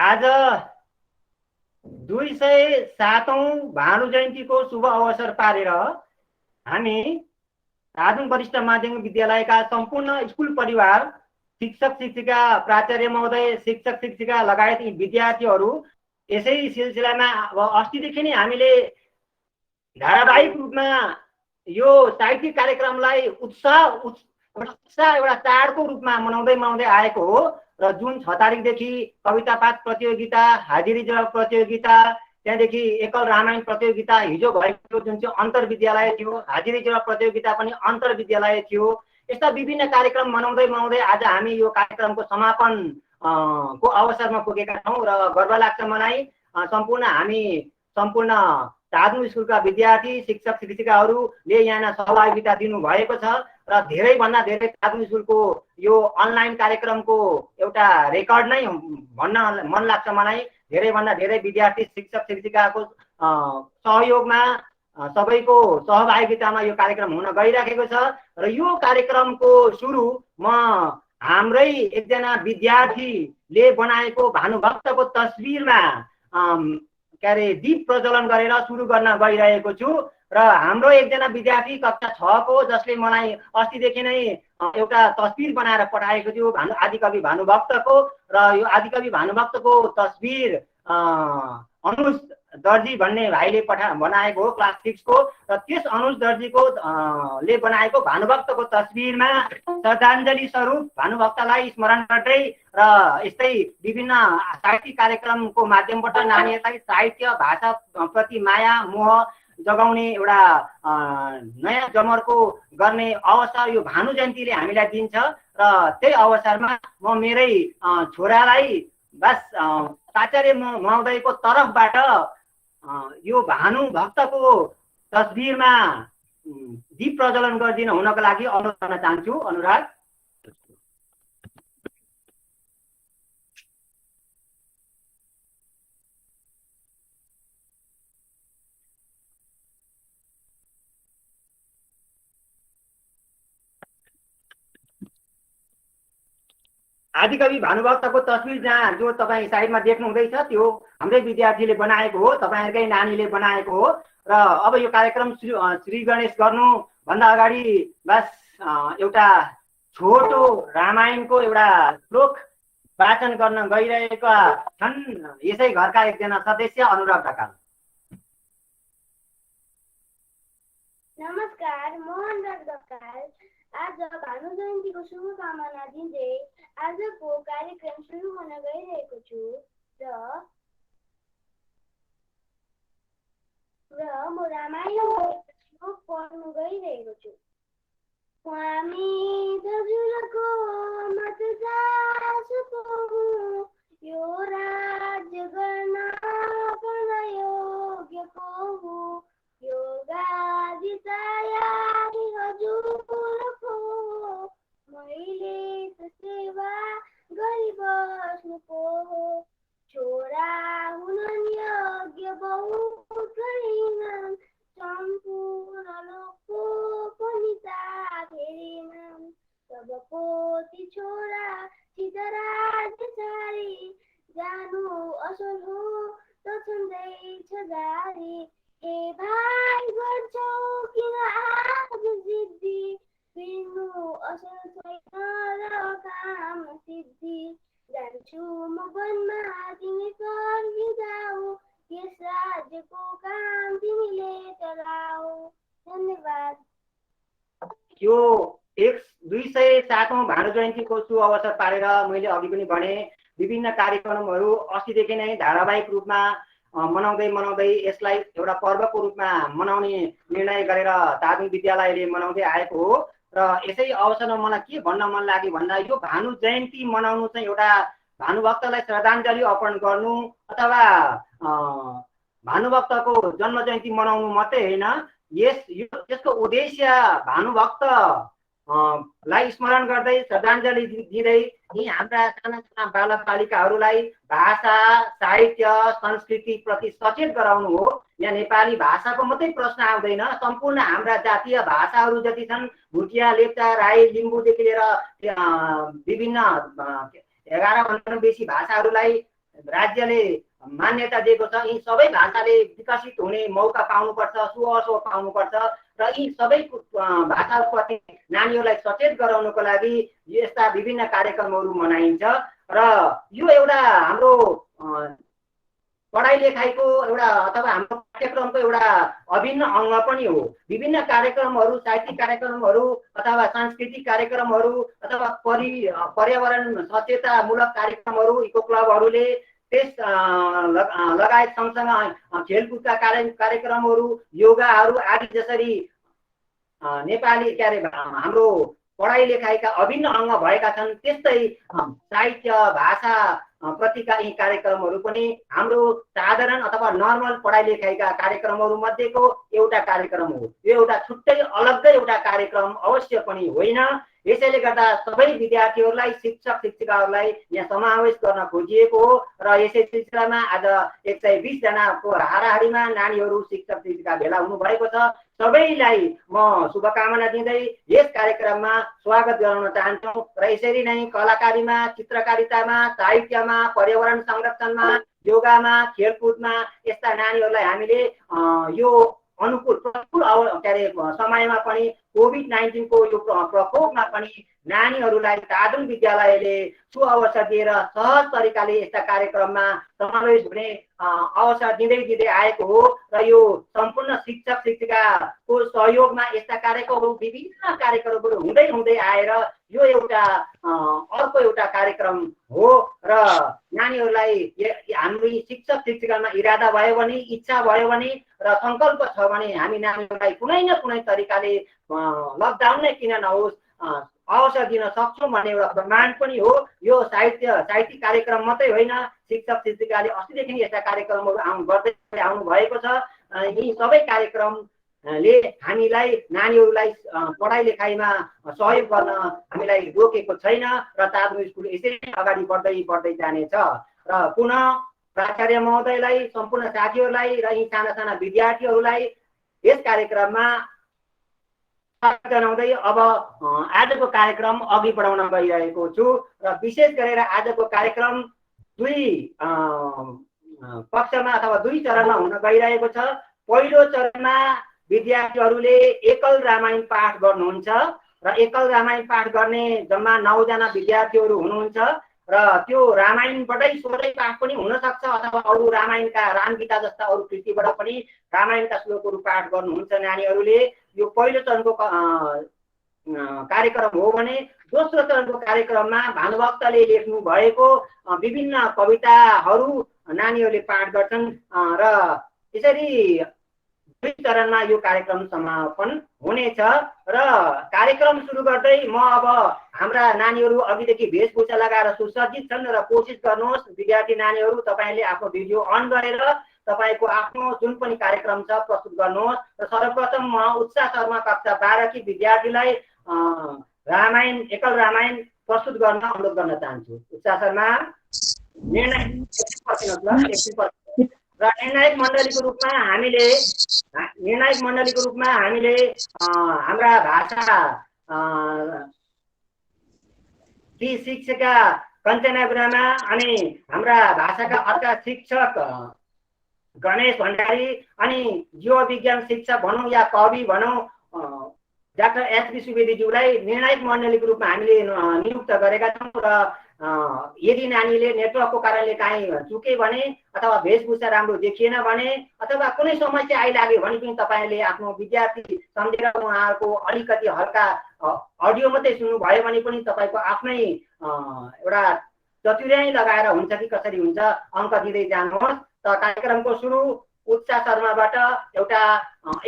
आज 207औं भानु जयन्तीको शुभ अवसर पारेर हामी धादिङ वरिष्ठ माध्यमिक विद्यालयका सम्पूर्ण स्कुल परिवार, शिक्षक शिक्षिका, प्राचार्य महोदय, शिक्षक शिक्षिका लगायत यी विद्यार्थीहरू यसै सिलसिलामा अब अस्तिदेखि नै हामीले धारावाहिक रूपमा यो साहित्यिक कार्यक्रमलाई एउटा चाडको रूपमा मनाउँदै आएको हो र जुन 6 तारिकदेखि कविता पाठ प्रतियोगिता, हाजिरी जवाब प्रतियोगिता, त्यहाँदेखि एकल रामायण प्रतियोगिता हिजो भएको जुन चाहिँ अन्तर्विद्यालय थियो, हाजिरी जवाब प्रतियोगिता पनि अन्तर्विद्यालय थियो। यस्ता विभिन्न कार्यक्रम मनाउँदै आज हामी यो कार्यक्रमको समापन को अवसरमा पुगेका छौँ र गर्व लाग्छ मलाई। सम्पूर्ण धादिङ स्कुलका विद्यार्थी, शिक्षक शिक्षिकाहरूले यहाँ सहभागिता दिनुभएको छ र धेरैभन्दा धेरै धादिङ स्कुलको यो अनलाइन कार्यक्रमको एउटा रेकर्ड नै भन्न मन लाग्छ मलाई। धेरैभन्दा धेरै विद्यार्थी, शिक्षक शिक्षिकाको सहयोगमा, सबैको सहभागितामा यो कार्यक्रम हुन गइराखेको छ र यो कार्यक्रमको सुरु म हाम्रै एकजना विद्यार्थीले बनाएको भानुभक्तको तस्बिरमा दीप प्रज्वलन गरेर सुरु गर्न गइरहेको छु र हाम्रो एकजना विद्यार्थी कक्षा 6 को जसले मलाई अस्तिदेखि नै एउटा तस्बिर बनाएर पठाएको थियो आदिकवि भानुभक्तको र यो आदिकवि भानुभक्तको तस्बिर अनुज दर्जी भन्ने भाइले बनाएको हो क्लास 6 को र त्यस अनुज दर्जीको ले बनाएको भानुभक्तको तस्बिरमा श्रद्धाञ्जली स्वरूप भानुभक्तलाई स्मरण गर्दै र यस्तै विभिन्न साहित्यिक कार्यक्रमको माध्यमबाट नानीहरूलाई साहित्य भाषा प्रति माया मोह जगाउने एउटा नयाँ जमर्को गर्ने अवसर यो भानु जयन्तीले हामीलाई दिन्छ र त्यही अवसरमा म मेरै छोरालाई बस प्राचार्य महोदयको तर्फबाट यो भानुभक्तको तस्बिरमा दीप प्रज्वलन गरिदिन हुनको लागि अनुरोध गर्न चाहन्छु। अनुराग। आदिकवि भानुभक्तको तस्बिर जहाँ जो तपाईँ साइडमा देख्नु हुँदैछ त्यो हाम्रै विद्यार्थीले बनाएको हो, तपाईँहरूकै नानीले बनाएको हो र अब यो कार्यक्रम श्री गणेश गर्नु भन्दा अगाडि बस एउटा छोटो रामायणको एउटा श्लोक वाचन गर्न गइरहेका छन् यसै घरका एकजना सदस्य अनुराग ढकाल। नमस्कार, मोहन ढकाल। आज भानु जयन्तीको शुभकामना दिँदै आजको कार्यक्रम सुरु हुन गइरहेको छु र म रामायणको श्लोक पढ्न गइरहेको छु। स्वामी दजुरको मतजासुको यो राज्य गर्न गर्न योग्यको यो गादी तयारी हजुरको मैले त सेवा गरिबस्नुको छोरा हुन योग्य बहु गरिनन् सम्पूर्ण लोकको पनि फेरिनन् सबको ती छोरा सिद्धराज्य छाडी जानु असल हो त छँदैछ जारी ए भाइ गर्छौ किन आज जिद्दी बिर्नु असल छैन र काम सिद्धि जान्छु म वनमा तिमी फर्की जाऊ यस राज्यको काम तिमीले चलाऊ। धन्यवाद। यो 207औं भानु जयन्तीको शुभ अवसर पारेर मैले अघि पनि भने विभिन्न कार्यक्रमहरू अस्तिदेखि नै धारावाहिक रूपमा मनाउँदै यसलाई एउटा पर्वको रूपमा मनाउने निर्णय गरेर धादिङ विद्यालयले मनाउँदै आएको हो र यसै अवसरमा मलाई के भन्न मन लाग्यो भन्दा यो भानु जयन्ती मनाउनु चाहिँ एउटा भानुभक्तलाई श्रद्धाञ्जली अर्पण गर्नु अथवा भानुभक्तको जन्म जयन्ती मनाउनु मात्रै होइन, यसको उद्देश्य भानुभक्त लाई स्मरण गर्दै श्रद्धाञ्जली दिँदै यी हाम्रा साना साना बालक बालिकाहरूलाई भाषा साहित्य संस्कृति प्रति सचेत गराउनु हो। यहाँ नेपाली भाषाको मात्रै प्रश्न आउँदैन, सम्पूर्ण हाम्रा जातीय भाषाहरू जति छन् भुटिया लेप्चा राई लिम्बूदेखि लिएर विभिन्न 11 भन्दा बेसी भाषाहरूलाई राज्यले मान्यता दिएको छ। यी सबै भाषाले विकसित हुने मौका पाउनुपर्छ, सुअवसर पाउनुपर्छ र यी सबै भाषाप्रति नानीहरूलाई सचेत गराउनको लागि यस्ता विभिन्न कार्यक्रमहरू मनाइन्छ र यो एउटा हाम्रो पढाइ लेखाइको एउटा अथवा हाम्रो पाठ्यक्रमको एउटा अभिन्न अङ्ग पनि हो। विभिन्न कार्यक्रमहरू, साहित्यिक कार्यक्रमहरू अथवा सांस्कृतिक कार्यक्रमहरू अथवा पर्यावरण सचेततामूलक कार्यक्रमहरू इको क्लबहरूले त्यस लगायत सँगसँग खेलकुदका कार्यक्रमहरू, योगाहरू आदि जसरी नेपाली के अरे हाम्रो पढाइ लेखाइका अभिन्न अङ्ग भएका छन्, त्यस्तै साहित्य भाषा प्रतिका यी कार्यक्रमहरू पनि हाम्रो साधारण अथवा नर्मल पढाइ लेखाइका कार्यक्रमहरू मध्येको एउटा कार्यक्रम हो। यो एउटा छुट्टै अलग्गै एउटा कार्यक्रम अवश्य पनि होइन। यसैले गर्दा सबै विद्यार्थीहरूलाई, शिक्षक शिक्षिकाहरूलाई यहाँ समावेश गर्न खोजिएको हो र यसै सिलसिलामा आज 120 जनाको हाराहारीमा नानीहरू, शिक्षक शिक्षिका भेला हुनुभएको छ। सबैलाई म शुभकामना दिँदै यस कार्यक्रममा स्वागत गराउन चाहन्छु र यसरी नै कलाकारीमा, चित्रकारितामा, साहित्यमा, पर्यावरण संरक्षणमा, योगामा, खेलकुदमा यस्ता नानीहरूलाई हामीले यो अनुकूल प्रतिकूल समयमा पनि कोभिड-19 को यो प्रकोपमा पनि नानीहरूलाई तादुङ विद्यालयले सुअवसर दिएर सहज तरिकाले यस्ता कार्यक्रममा समावेश हुने अवसर दिँदै आएको हो र यो सम्पूर्ण शिक्षक शिक्षिकाको सहयोगमा यस्ता कार्यक्रमहरू, विभिन्न कार्यक्रमहरू हुँदै आएर यो एउटा अर्को एउटा कार्यक्रम हो र नानीहरूलाई हाम्रो शिक्षक शिक्षिकामा इरादा भयो भने, इच्छा भयो भने र सङ्कल्प छ भने हामी नानीहरूलाई कुनै न कुनै तरिकाले लकडाउन नै किन नहोस् अवसर दिन सक्छौँ भन्ने एउटा प्रमाण पनि हो। यो साहित्यिक कार्यक्रम मात्रै होइन, शिक्षक शिक्षिकाले अस्तिदेखि यस्ता कार्यक्रमहरू गर्दै आउनु भएको छ। यी सबै कार्यक्रमले हामीलाई, नानीहरूलाई पढाइ लेखाइमा सहयोग गर्न हामीलाई रोकेको छैन र तादुङ स्कुल यसरी अगाडि बढ्दै जानेछ। र पुनः प्राचार्य महोदयलाई, सम्पूर्ण साथीहरूलाई र यी साना साना विद्यार्थीहरूलाई यस कार्यक्रममा जनाउँदै अब आजको कार्यक्रम अघि बढाउन गइरहेको छु र विशेष गरेर आजको कार्यक्रम दुई पक्षमा अथवा दुई चरणमा हुन गइरहेको छ। पहिलो चरणमा विद्यार्थीहरूले एकल रामायण पाठ गर्नुहुन्छ र एकल रामायण पाठ गर्ने जम्मा 9 जना विद्यार्थीहरू हुनुहुन्छ र त्यो रामायणबाटै सोझै पाठ पनि हुन सक्छ अथवा अरू रामायणका रामगीता जस्ता अरू कृतिबाट पनि रामायणका श्लोकहरू पाठ गर्नुहुन्छ नानीहरूले। यो पहिलो चरणको कार्यक्रम हो भने दोस्रो चरणको कार्यक्रममा भानुभक्तले लेख्नु भएको विभिन्न कविताहरू नानीहरूले पाठ गर्छन् र यसरी दुई चरणमा यो कार्यक्रम समापन हुनेछ र कार्यक्रम सुरु गर्दै म अब हाम्रा नानीहरू अघिदेखि वेशभूषा लगाएर सुसज्जित छन् र कोसिस गर्नुहोस् विद्यार्थी नानीहरू, तपाईँले आफ्नो भिडियो अन गरेर तपाईको आफ्नो जुन पनि कार्यक्रम छ प्रस्तुत गर्नुहोस् र सर्वप्रथम म उत्साह शर्मा कक्षा 12 की विद्यार्थीलाई रामायण, एकल रामायण प्रस्तुत गर्न अनुरोध गर्न चाहन्छु। उत्साह शर्मा, र निर्णायक मण्डलीको रूपमा हामीले हाम्रा भाषा की शिक्षिका कञ्चना गुरुमा अनि हाम्रा भाषाका अर्का शिक्षक गणेश भण्डारी अनि जीव विज्ञान शिक्षक भनौँ या कवि भनौँ डाक्टर एचबी सुवेदीज्यूलाई निर्णायक मण्डलीको रूपमा हामीले नियुक्त गरेका छौँ र यदि नानीले नेटवर्कको कारणले काहीँ चुके भने अथवा वेशभूषा राम्रो देखिएन भने अथवा कुनै समस्या आइलाग्यो भने पनि तपाईँले आफ्नो विद्यार्थी सम्झेर उहाँहरूको अलिकति हल्का अडियो मात्रै सुन्नुभयो भने पनि तपाईँको आफ्नै एउटा चतुर्याई लगाएर हुन्छ कि कसरी हुन्छ अङ्क दिँदै जानुहोस्। त कार्यक्रमको सुरु उत्साह शर्माबाट एउटा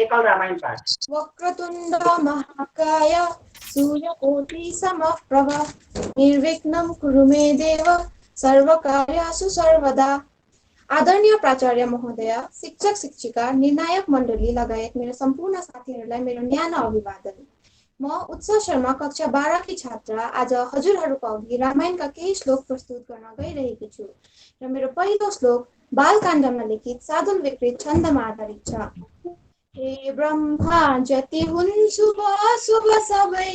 एकल रामायण पाठ। वक्रतुण्ड महाकाय सूर्यकोटि समप्रभ निर्विघ्नं कुरु मे देव सर्वकार्येषु सर्वदा। आदरणीय प्राचार्य महोदय, शिक्षक शिक्षिका, निर्णायक मण्डली लगायत मेरो सम्पूर्ण साथीहरूलाई मेरो न्यानो अभिवादन। म उत्साह शर्मा कक्षा 12 की छात्रा आज हजुरहरूको अघि रामायणका केही श्लोक प्रस्तुत गर्न गइरहेकी छु र मेरो पहिलो श्लोक बालकाण्डमा लिखित साधुल विकृत छन्दमा आधारित छ। हे ब्रह्मा जति हुन् शुभ सबै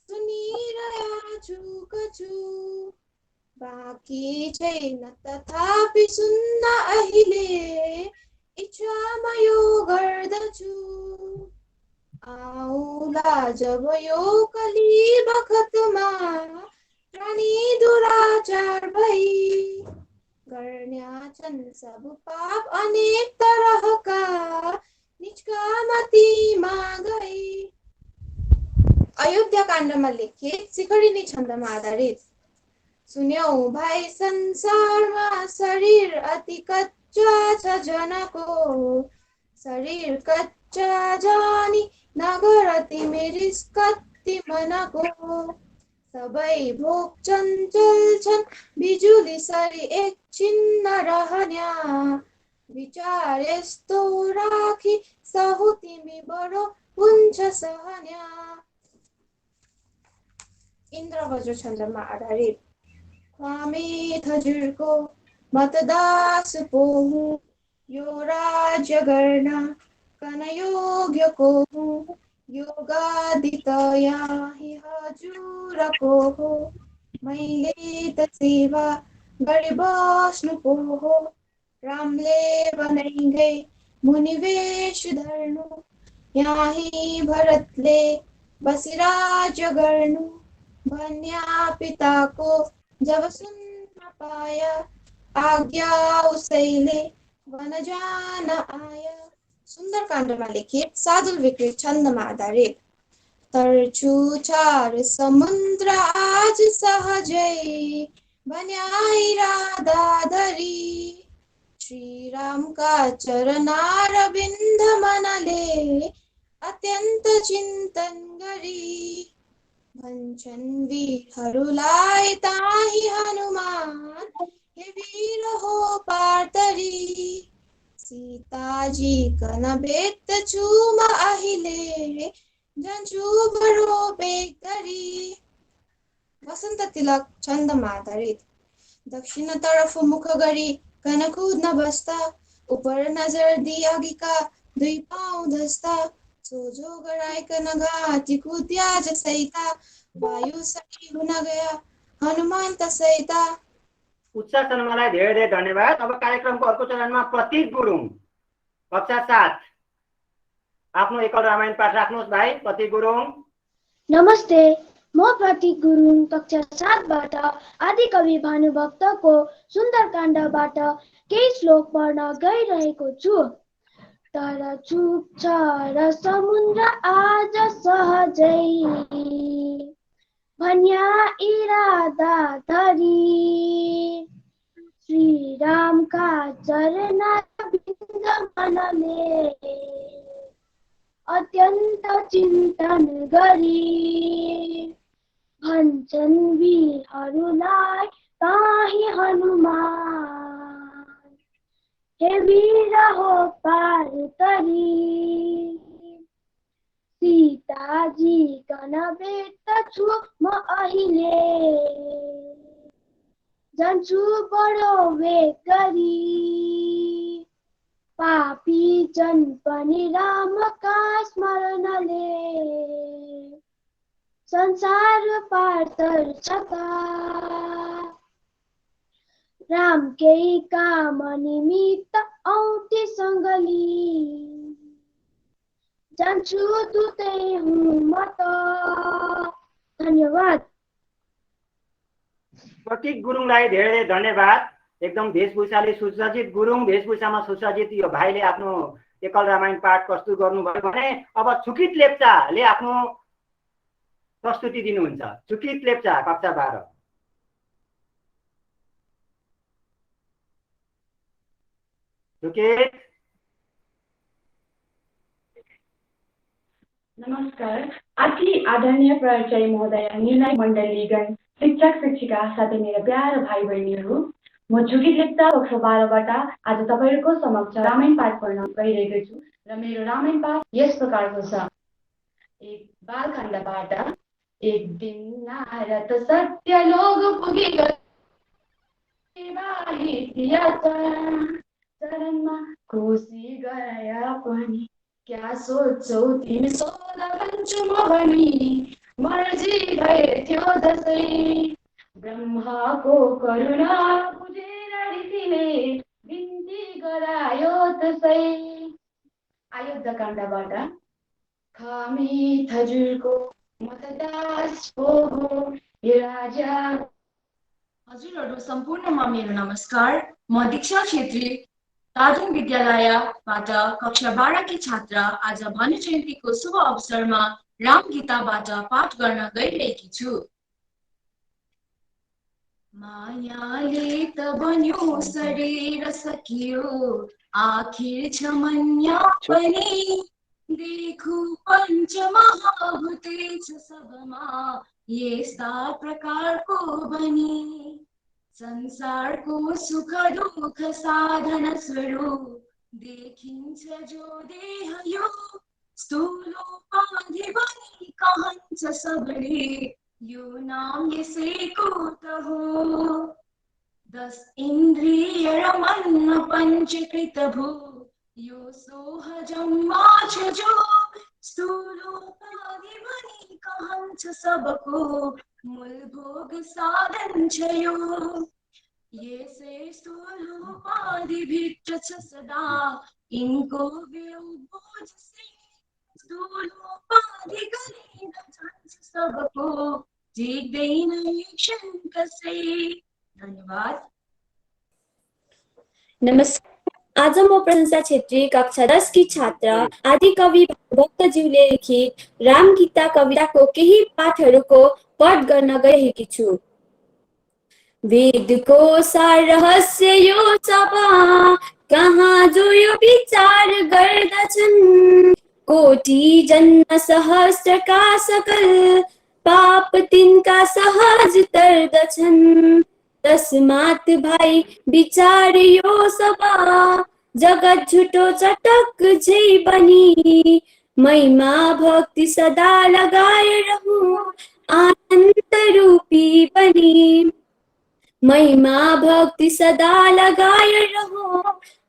सुनिरहेछु कछु, बाँकी छैन तथापि सुन्न अहिले, इच्छामा यो गर्दछु। आउला जब यो कली बखतमा, प्राणी दुराचार भई, गर्न्या छन् सब पाप अनेक तरहका, निष्कामतिमा गई। अयोध्या काण्डमा लेखित सिखरिनी छन्दमा आधारित। सुन्यौ भाइ संसारमा शरीर अति कच्चा छ जनको, शरीर कच्चा जानी नगर तिमी रिस कति मनको। सबै भोग चञ्चल छन् बिजुली सरी एकछिन नरहन्या, विचार यस्तो राखी सहु तिमी बडो हुन्छ सहन्या। इन्द्रवज्र छन्दमा आधारित। स्वामी हजुरको मतदास पो हुँ, यो राज्य गर्न कन योग्यको हुँ, यो गादी त यही हजुरको हो, मैले त सेवा गरी बस्नु पो हो। रामले बनाइगए मुनिवेश धर्नु, यही भरतले बसी राज्य गर्नु, भन्या पिताको जब सुन्न पाया, आज्ञा उसैले वन जान आया। सुन्दरकाण्डमा लिखित सादुल विकृत छन्दमा आधारित। तर्छु चार समुद्र आज सहजै, भन्या इरादा धरी, श्रीरामका चरणारविन्द मनले अत्यन्त चिन्तन गरी। भन्छन् वीरहरूलाई ताही हनुमान, हे वीर हो पार्तरी, सीताजी कन भेट्दछु म अहिले, जान्छु बडो बेग गरी। वसन्त तिलक छन्दमा आधारित। दक्षिणतर्फ मुख गरी कन कुद्न बस्दा, उपर नजर दिई अघिका दुई पाउ धस्दा, सोझो गराइकन घाँटी कुद्या जसैता, वायु सही हुन गया हनुमान तसैता। उत्साह शर्मालाई धेरै धेरै धन्यवाद। अब कार्यक्रमको अर्को चरणमा प्रतीक गुरुङ कक्षा 7 आफ्नो एकल रामायण पाठ राख्नुहोस् भाइ प्रतीक गुरुङ। नमस्ते, म प्रतीक गुरुङ कक्षा 7 बाट आदिकवि भानुभक्तको सुन्दरकाण्डबाट केही श्लोक पढ्न गइरहेको छु। तर चुप छ र समुद्र आज सहजै, भन्या इरादा धरी, श्रीरामका चरणारविन्द मनले अत्यन्त चिन्तन गरी। भन्छन् वीरहरूलाई ताही हनुमान, हे वीर हो पार्तरी, सीताजी कन भेट्दछु म अहिले, जान्छु बडो वेग गरी। पापी जन पनि रामका स्मरणले, संसार पार तर्छ त। राम केही काम निमित्त औँठी सङ्गली, जान्छु दुतै हुँ म त। धन्यवाद। प्रतीक गुरुङलाई धेरै धेरै धन्यवाद। एकदम वेशभूषाले सुसज्जित गुरुङ वेशभूषामा सुसज्जित यो भाइले आफ्नो एकल रामायण पाठ प्रस्तुत गर्नुभयो भने अब छुकित लेप्चाले आफ्नो प्रस्तुति दिनुहुन्छ। छुकित लेप्चा कक्षा 12। छुकित। नमस्कार। अति आदरणीय प्राचार्य महोदय, निर्णय मण्डलीगण, शिक्षक शिक्षिका साथै मेरा प्यारा भाइ बहिनीहरू, म छुकित लेप्चा कक्षा 12 बाट आज तपाईहरुको समक्ष रामायण पाठ पढ्न गइरहेको छु र मेरो रामायण पाठ यस प्रकारको छ। एक बालखण्डबाट। एक दिन नारद सत्य लोग पुगी गए, चरणमा खुसी गया पनि, क्या सोच्छौ तिमी सोध भन्छु म भनी, मर्जी भए थियो जसै ब्रह्माको करुणा बुझेर ऋषिले बिन्ती गरायो तसै। अयोध्याकाण्डबाट खामी हजुरको मतदास हो हे राजा। हजुरहरू सम्पूर्णमा मेरो नमस्कार। म दीक्षा छेत्री तादुङ विद्यालयबाट कक्षा 12 की छात्रा आज भानु जयन्तीको शुभ अवसरमा राम गीताबाट पाठ गर्न गइरहेकी छु। मायाले त बन्यो शरीर सकियो, आखिर छ मन्या पनि। देखु पञ्चमहाभूते छ सबमा, यस्ता प्रकारको बनी। संसारको सुख दुःख साधन स्वरूप देखिन्छ जो देह यो, स्थूलोपाधि बनी कहन्छ सबले, यो नाम यसैको त हो। 10 इन्द्रिय र मन पञ्चकृत भू, यो सोहजममा छ जो, स्थूलोपाधि बनी कहन्छ सबको, मूल भोग साधन छ यो। यसै स्थूलोपाधि भित्र छ सदा, यिनको वियोग से स्थूलोपाधि गरी जान्छ सबको, टिक्दैन एक क्षण कसै। धन्यवाद। नमस्कार। आज म प्रशंसा छेत्री कक्षा 10 की छात्रा आदिकवि भक्तज्यूले लिखित राम गीता कविताको केही पाठहरूको पाठ गर्न गइरहेकी छु। वेदको सार रहस्य यो सभा, कहाँ जो यो विचार गर्दछन्। कोटि जन्म सहस्रका सकल, पाप तिनका सहज तर्दछन्। तस्मात् भाइ विचार यो सभा, जगत झुटो चटक झै बनी। महिमा भक्ति सदा लगाए रहूं, आनन्द रूपी बनी। महिमा भक्ति सदा लगाए रहो,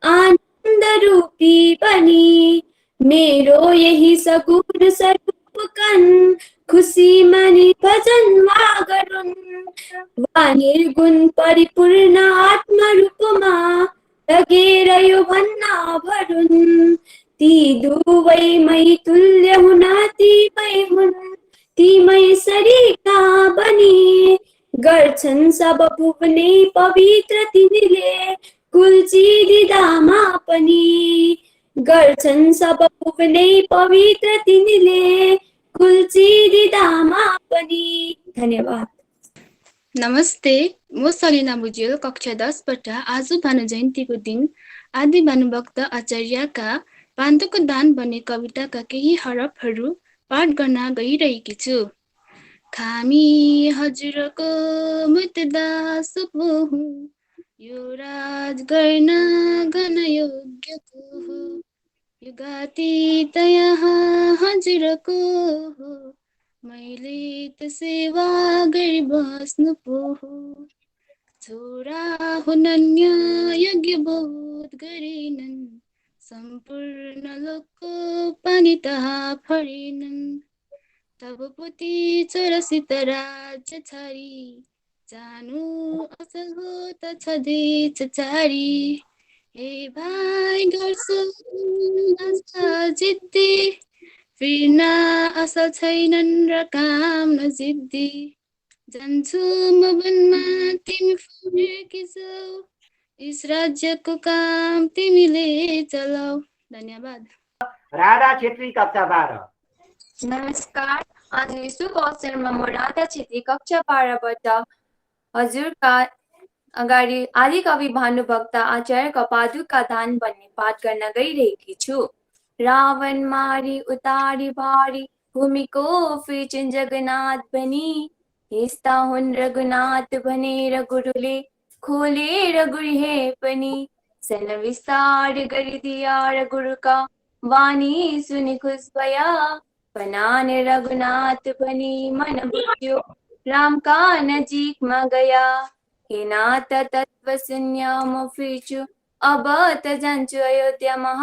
आनंद रूपी बनी। मेरो यही सगुण स्वरूप कन, खुशी मनी भजन वा गरुन्। वा निर्गुण परिपूर्ण आत्मा रूपमा, लगेर यो भन्न भरुन्। ती दुवै मै तुल्य हुन तीमै हुन्, तीमै सरिका बनी। गर्छन् सब भुवनै पवित्र तिनीले, कुल्चिदिदामा पनि। गर्छन् सब भुवनै पवित्र तिनीले, कुल्चिदिदामा पनि। धन्यवाद। नमस्ते, म सलिना बुज्याल कक्षा 10 बाट आज भानु जयन्तीको दिन आदि भानुभक्त आचार्यका पाण्डुको दान भन्ने कविताका केही हरफहरू पाठ गर्न गइरहेकी छु। खामी हजुरको मुतदास पो हुँ, यो राज गर्न गण योग्य को हो। युगातीत यहाँ हजुरको हो, मैले त सेवा गरी बस्नु पो हो। छोरा हुनन्य यज्ञ बोध गरेनन्, सम्पूर्ण लोकको पानी तहा फरेनन्। तब पोती छोरासित राज्य छाडी, जानु असल हो त छँदैछ चारी। हे भाइ गर्छु जिद्दी, फिर्न असल छैनन् र काम नजिद्दी। जान्छु म वनमा तिमी फर्किजाऊ, यस राज्यको काम तिमीले चलाऊ। धन्यवाद। राधा छेत्री कक्षा 12। नमस्कार। आज शुभ अवसरमा म राधा छेत्री कक्षा 12बाट हजुरका अगाडि आदिकवि भानुभक्त आचार्यका पादुका दान भन्ने पाठ गर्न गइरहेकी छु। रावण मारी उतारी भारी, भूमिको फिर्छन् जगन्नाथ भनी। यस्ता हुन् रघुनाथ भनेर गुरुले खोलेर गुर्हे पनि। सन विस्तार गरिदिया र गुरुका वाणी सुनि खुश भया। बनान रघुनाथ भनी मन बुझ्यो, रामका नजिकमा गया। हे नाथ तत्व शून्य म फिर्छु, अब त जान्छु अयोध्यामा।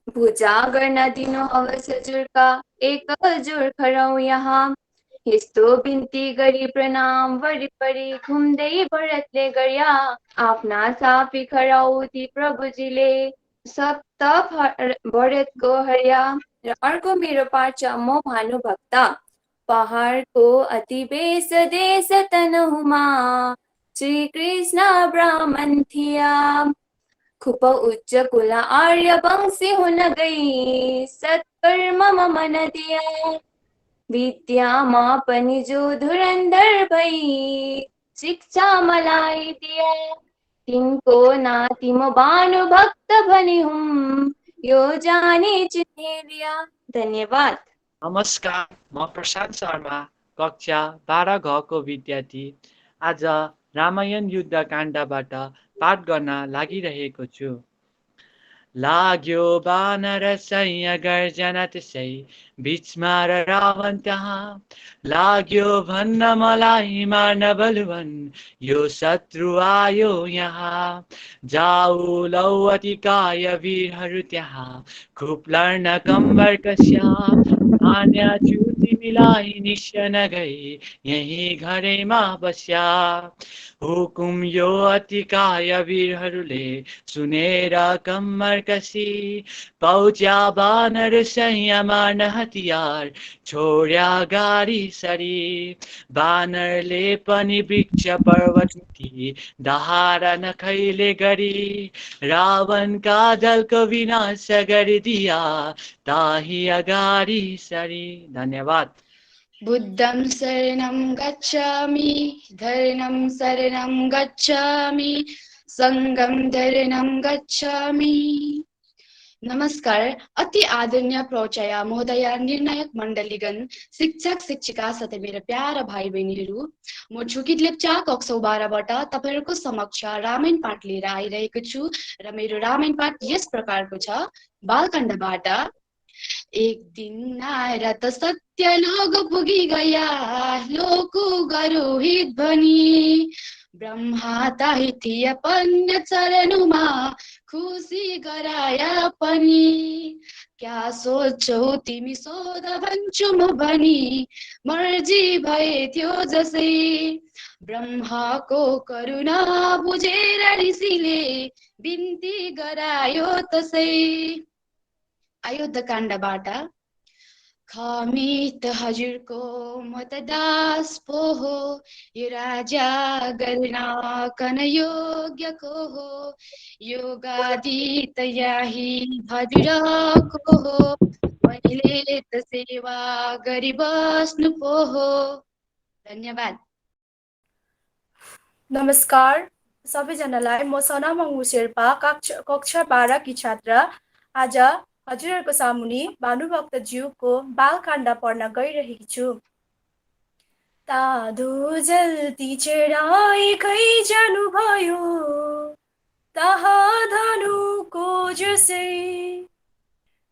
पूजा गर्न दिनु हवस हजुरका, एक जोर खरौँ यहाँ। यस्तो बिन्ती गरी प्रणाम वरिपरि घुम्दै भरतले गर्या आफ्ना सापी खराउती प्रभुजीले सप्त भरतको हर्या। र अर्को मेरो पाठ छ म भानुभक्त। पहाडको अति बेस देश तनहुमा श्री कृष्ण ब्राह्मण थिया। खुब उच्च कुल आर्य वंशी हुन गई सत्कर्ममा मन दिया। विद्यामा पनि जो धुरन्धर भई शिक्षा मलाई दिया। तिनको नाति म भानुभक्त भनी हुँ यो जानी चिन्हे लिया। धन्यवाद। नमस्कार, म प्रशान्त शर्मा कक्षा 12 घको विद्यार्थी। आज रामायण युद्धकाण्डबाट पाठ गर्न लागिरहेको छु। लाग्यो बानर सैन्य गर्जन त्यसै बिचमा र रावण त्यहाँ लाग्यो भन्न मलाई मार्न बलुवन यो शत्रु आयो यहाँ। जाऊ लौ अतिकाय वीरहरू त्यहाँ खुब लड्न कम्बर कस्या। आन्या छु तिमीलाई निश्चय नगई यही घरैमा बस्या। हुकुम यो अतिकाय वीरहरूले सुनेर कम्मर कसी पौच्या बानर सैन्य मार्न हतियार छोड्या गाडी सरी। बानरले पनि वृक्ष पर्वतकी दहार नखैले गरी रावणका दलको विनाश गरिदिया ताही अगाडि सरी। धन्यवाद। बुद्धं शरणं गच्छामि धर्मं शरणं गच्छामि सङ्गं शरणं गच्छामि। नमस्कार, अति आदरणीय प्राचार्य महोदय, निर्णायक मण्डलीगण, शिक्षक शिक्षिका साथै मेरो प्यारा भाइ बहिनीहरू, म झुकित लेप्चा कक्षा 12बाट तपाईहरुको समक्ष रामायण पाठ लिएर आइरहेको छु र मेरो रामायण पाठ यस प्रकारको छ। बालकाण्डबाट एक दिन आएर त सत्य लोक पुगी गया लोको गरो हित भनी ब्रह्मा ताही थिए पन्य चरणुमा खुसी गराया पनि। क्या सोच्छौ तिमी सोध भन्छु म भनी मर्जी भए थियो जसै ब्रह्माको करुणा बुझेर ऋषिले बिन्ती गरायो तसै। अयोध्याकाण्डबाट खमित हजुरको म त दास पो हो यो राजा गर्न कन योग्यको हो यो गादी त यही हजुरको हो मैले त सेवा गरी बस्नु पो हो। धन्यवाद। नमस्कार सबैजनालाई, म सना मङ्गु शेर्पा कक्षा 12 की छात्रा। आज हजुरहरूको सामुनि भानुभक्तज्यूको बालकाण्ड पढ्न गइरहेकी छु। ताधो जल्ती चढाई खै जानुभयो ताहा धनुको जसै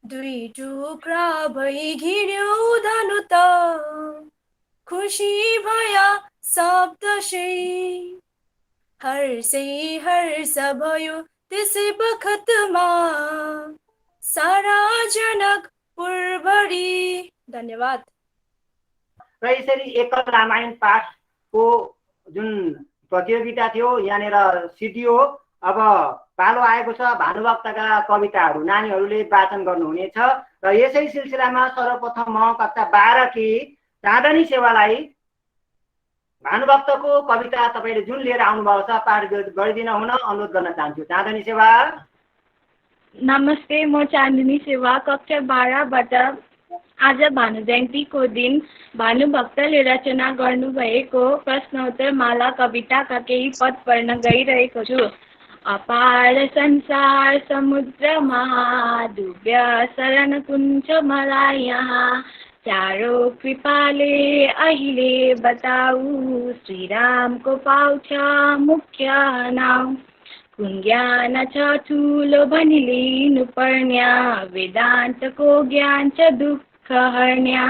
दुई टुक्रा भई घिर्यो धनु त खुसी भया शब्दशै हर्षै हर्ष भयो त्यसै बखतमा सारा जनकपुरभरि। धन्यवाद। र यसरी एकल रामायण पाठको जुन प्रतियोगिता थियो यहाँनिर सिद्धियो। अब पालो आएको छ भानुभक्तका कविताहरू नानीहरूले वाचन गर्नुहुनेछ र यसै सिलसिलामा सर्वप्रथम म कक्षा 12 की चाँदनी सेवालाई भानुभक्तको कविता तपाईले जुन लिएर आउनुभएको छ पाठ गरिदिन हुन अनुरोध गर्न चाहन्छु। चाँदनी सेवा। नमस्ते, म चाँदनी सेवा कक्षा 12बाट आज भानु जयन्तीको दिन भानुभक्तले रचना गर्नुभएको प्रश्नोत्तर माला कविताका केही पद पढ्न गइरहेको छु। अपार संसार समुद्रमा डुब्या शरण कुञ्च मलाई यहाँ चारो कृपाले अहिले बताऊ श्रीरामको पाउँछ मुख्य नाम। कुन ज्ञान छ ठुलो भनी लिनु पर्न्या वेदान्तको ज्ञान छ दुःख हर्न्या।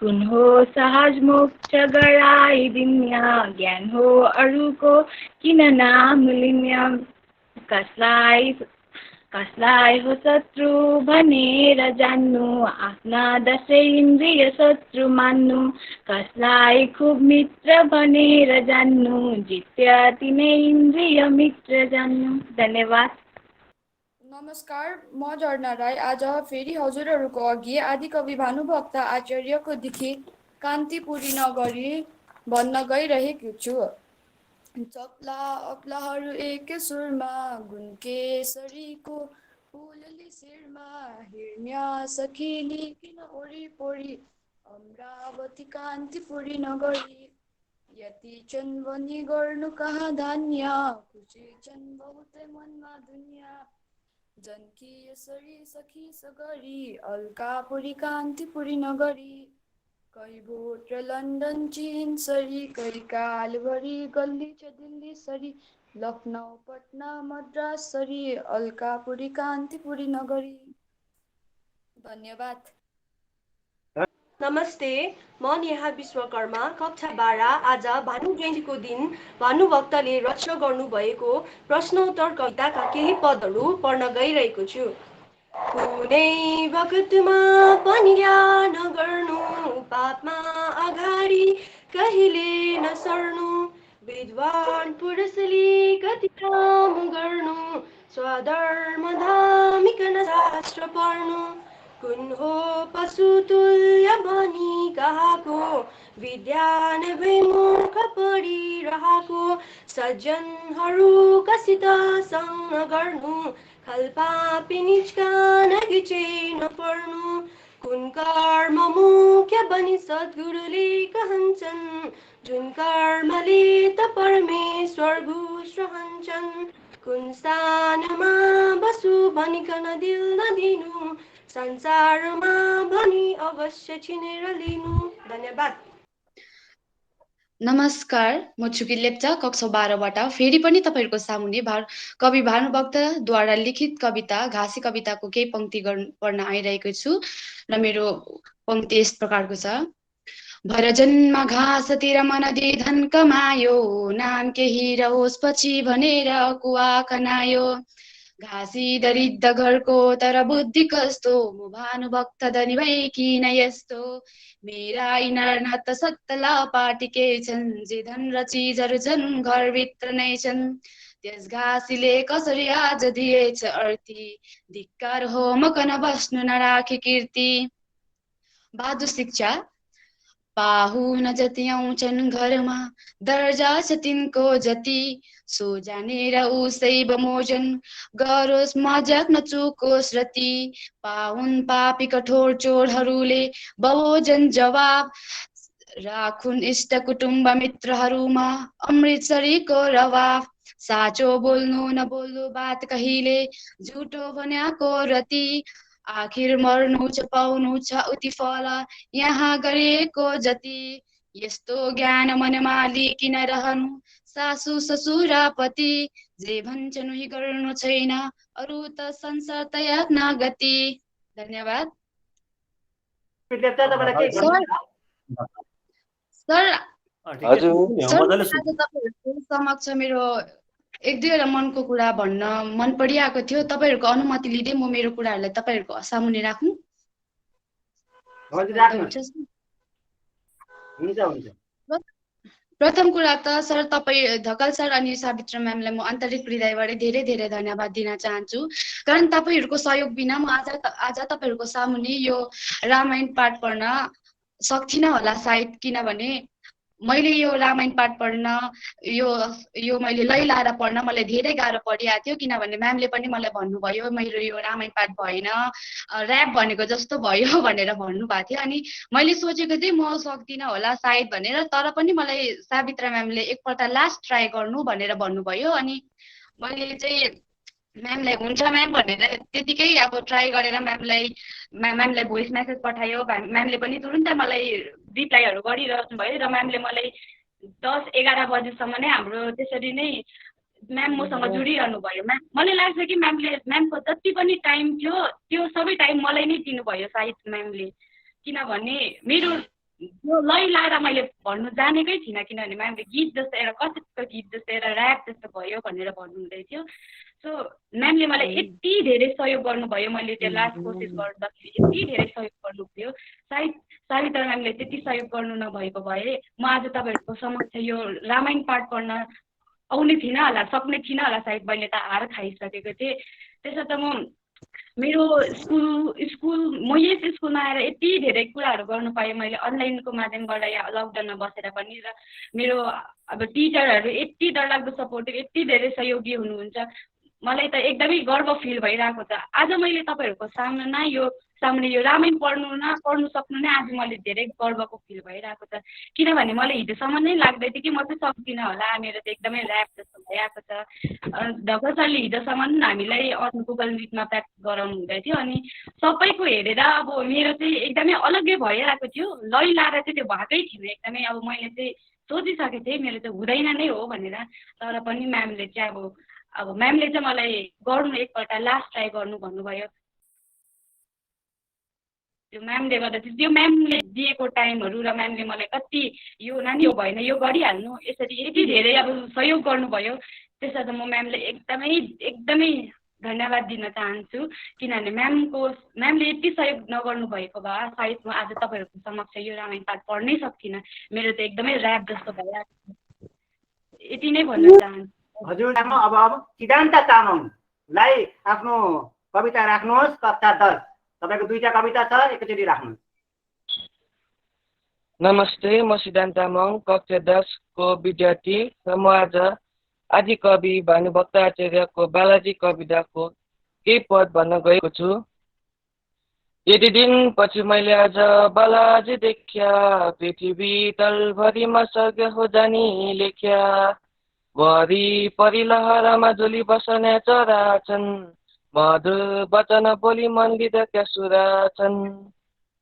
कुन हो सहज मोक्ष गराइदिन्या ज्ञान हो अरूको किन नाम लिन्या। कसलाई कसलाई हो शत्रु भनेर जान्नु, आफ्ना 10 इन्द्रिय शत्रु मान्नु, कसलाई खुब मित्र भनेर जान्नु, जित्या तिनै इन्द्रिय मित्र जान्नु। धन्यवाद। नमस्कार, म झरना राई आज फेरि हजुरहरूको अघि आदिकवि भानुभक्त आचार्यको लिखित कान्तिपुरी नगरी भन्न गइरहेको छु। चप्ला अप्लाहरू एक सुरमा, गुन्केसरीको फुलले शिरमा, हिँड्या सखिली किन वरिपरि, अमरावती कान्तिपुरी नगरी, यति छन् भनी गर्नु कहाँ धान्य, खुसी छन् बहुतै मनमा दुनिया, जनकी यसरी सखी सगरी, अलकापुरी कान्तिपुरी नगरी, कहीँ भोट र लन्डन चीन सरी, कहीँ कालभरी गल्ली छ दिल्ली सरी, लखनऊ पटना मद्रास सरी, अलकापुरी कान्तिपुरी नगरी। धन्यवाद। नमस्ते, म नेहा विश्वकर्मा कक्षा 12 आज भानु जयन्तीको दिन भानुभक्तले रचना गर्नुभएको प्रश्नोत्तर कविताका केही पदहरू पढ्न गइरहेको छु। कुनै वखतमा पनि नगर्नु, पापमा अगाडि कहिले नसर्नु, विद्वान पुरुषले कति काम गर्नु, स्वधर्म धामिकन शास्त्र पढ्नु, कुन हो पशु तुल्य भनी कहाको, विद्या नभई मूर्ख पढिरहेको, सज्जनहरू कसित सँग गर्नु, खलपापी निजका नगिचे नपर्नु, कुन कर्म मुख्य बनी सद्गुरुले कहन्छन्, जुन कर्मले त परमेश्वर घुस रहन्छन्, कुन स्थानमा बसु भनिकन दिल नदिनु, संसारमा भनी अवश्य छिनेर लिनु। धन्यवाद। नमस्कार, म छुकी लेप्चा कक्षा 12बाट फेरि पनि तपाईँहरूको सामुन्ने कवि भानुभक्तद्वारा लिखित कविता घाँसी कविताको केही पङ्क्ति पढ्न आइरहेको छु र मेरो पङ्क्ति यस प्रकारको छ। भरजन्म घाँसतिर मन दे धन कमायो, नाम केही रहोस् पछि भनेर कुवा खनायो, घाँसी दरिद्र घरको तर बुद्धि कस्तो, म भानुभक्त धनी भई किन यस्तो, मेरा यिनीहरू न त सत्तला पाटिके छन्, जे धन र चिजहरू छन् घरभित्र नै छन्, त्यस घाँसीले कसरी आज दिएछ अर्थी, धिक्कार हो म कन बस्नु नराखे कीर्ति। बाधु शिक्षा पाहुन जति आउँछन् घरमा, दर्जा छ तिनको जति, सो जानेर उसै बमोजन गरोस् मजाक नचुकोस् रति, पाहुन पापी कठोर चोरहरूले बमोजन जवाब राखुन् इष्ट कुटुम्ब मित्रहरूमा अमृतसरीको रवाफ, साँचो बोल्नु नबोल्नु बात कहिले, झुटो भन्याको रति, आखिर मर्नु छ पाउनु छ उति फल, यहाँ गरिएको जति, यस्तो ज्ञान मनमा लिकिन रहनु, सासु ससुरापति, जे भन्छन् उही गर्नु छैन, अरू त संसार त्याग नगति। धन्यवाद। सर, तपाईँहरूको समक्ष मेरो 1-2वटा मनको कुरा भन्न मन परिरहेको थियो, तपाईँहरूको अनुमति लिँदै म मेरो कुराहरूलाई तपाईँहरूको सामुन्ने राख्नु। प्रथम कुरा त सर तपाईँ ढकाल सर अनि सावित्र म्यामलाई म आन्तरिक हृदयबाट धेरै धेरै धन्यवाद दिन चाहन्छु, कारण तपाईँहरूको सहयोग बिना म आज तपाईँहरूको सामुन्ने यो रामायण पाठ पढ्न सक्थिनँ होला सायद, किनभने मैले यो रामायण पाठ पढ्न यो मैले लै लाएर पढ्न मलाई धेरै गाह्रो परिरहेको थियो, किनभने म्यामले पनि मलाई भन्नुभयो मेरो यो रामायण पाठ भएन, ऱ्याप भनेको जस्तो भयो भनेर भन्नुभएको थियो, अनि मैले सोचेको थिएँ म सक्दिनँ होला सायद भनेर, तर पनि मलाई सावित्रा म्यामले एकपल्ट लास्ट ट्राई गर्नु भनेर भन्नुभयो, अनि मैले चाहिँ म्यामलाई हुन्छ म्याम भनेर त्यतिकै अब ट्राई गरेर म्यामलाई भोइस मेसेज पठायो, म्यामले पनि तुरुन्तै मलाई रिप्लाईहरू गरिरहनु भयो, र म्यामले मलाई 10-11 बजेसम्म नै हाम्रो त्यसरी नै म्याम मसँग जोडिरहनु भयो। मलाई लाग्छ कि म्यामको जति पनि टाइम थियो त्यो सबै टाइम मलाई नै दिनुभयो सायद म्यामले, किनभने मेरो यो लै लाएर मैले भन्नु जानेकै थिइनँ, किनभने म्यामले गीत जस्तो एउटा कसैको गीत जस्तो एउटा ऱ्याप जस्तो भयो भनेर भन्नुहुँदै थियो। सो म्यामले मलाई यति धेरै सहयोग गर्नुभयो। मैले त्यो लास्ट कोसिस गर्दाखेरि यति धेरै सहयोग गर्नुभयो। सायद सरिता म्यामले त्यति सहयोग गर्नु नभएको भए म आज तपाईँहरूको समक्ष यो रामायण पाठ गर्न आउने थिइनँ होला, सक्ने थिइनँ होला। सायद मैले त हार खाइसकेको थिएँ। त्यसर्थ म मेरो स्कुल म यस स्कुलमा आएर यति धेरै कुराहरू गर्नु पाएँ मैले अनलाइनको माध्यमबाट या लकडाउनमा बसेर पनि। र मेरो अब टिचरहरू यति डरलाग्दो सपोर्टिभ, यति धेरै सहयोगी हुनुहुन्छ। मलाई त एकदमै गर्व फिल भइरहेको छ। आज मैले तपाईँहरूको सामने यो रामायण पढ्नु सक्नु नै आज मैले धेरै गर्वको फिल भइरहेको छ। किनभने मलाई हिजोसम्म नै लाग्दै थियो कि म चाहिँ सक्दिनँ होला, मेरो त एकदमै ऱ्याप जस्तो भइरहेको छ। ढक्क सरले हिजोसम्म हामीलाई गुगल मिटमा प्र्याक्टिस गराउनु हुँदै थियो। अनि सबैको हेरेर अब मेरो चाहिँ एकदमै अलग्गै भइरहेको थियो। लै लाएर चाहिँ त्यो भएकै थिएन एकदमै। अब मैले चाहिँ सोचिसकेको थिएँ मेरो चाहिँ हुँदैन नै हो भनेर। तर पनि म्यामले चाहिँ अब म्यामले चाहिँ मलाई गर्नु एकपल्ट लास्ट ट्राई गर्नु भन्नुभयो। त्यो म्यामले गर्दा चाहिँ त्यो म्यामले दिएको टाइमहरू र म्यामले मलाई कति यो नानी यो भएन यो गरिहाल्नु यसरी यति धेरै अब सहयोग गर्नुभयो। त्यसर्थ म म्यामले एकदमै धन्यवाद दिन चाहन्छु। किनभने म्यामले यति सहयोग नगर्नु भएको भए सायद म आज तपाईँहरूको समक्ष यो रामायण पाठ पढ्नै सक्दिनँ। मेरो त एकदमै ऱ्याप जस्तो भइरहेको छ। यति नै भन्न चाहन्छु। हजुर अब सिद्धान्त तामाङलाई आफ्नो कविता राख्नुहोस्। कक्षा 10 तपाईको दुईटा कविता छ, एकैचोटि राख्नुहोस्। नमस्ते, म सिद्धान्त तामाङ कक्षा 10 को विद्यार्थी र म आज आदिकवि भानुभक्त आचार्यको बालाजी कविताको केही पद भन्न गएको छु। यति दिनपछि मैले आज बालाजी देख्या, पृथ्वी तलभरिमा स्वर्ग हो जानी लेख्या। वरिपरि लहरमा झुली बस्ने चरा छन्, मधुर वचन बोली मन लिँदा सुरा छन्।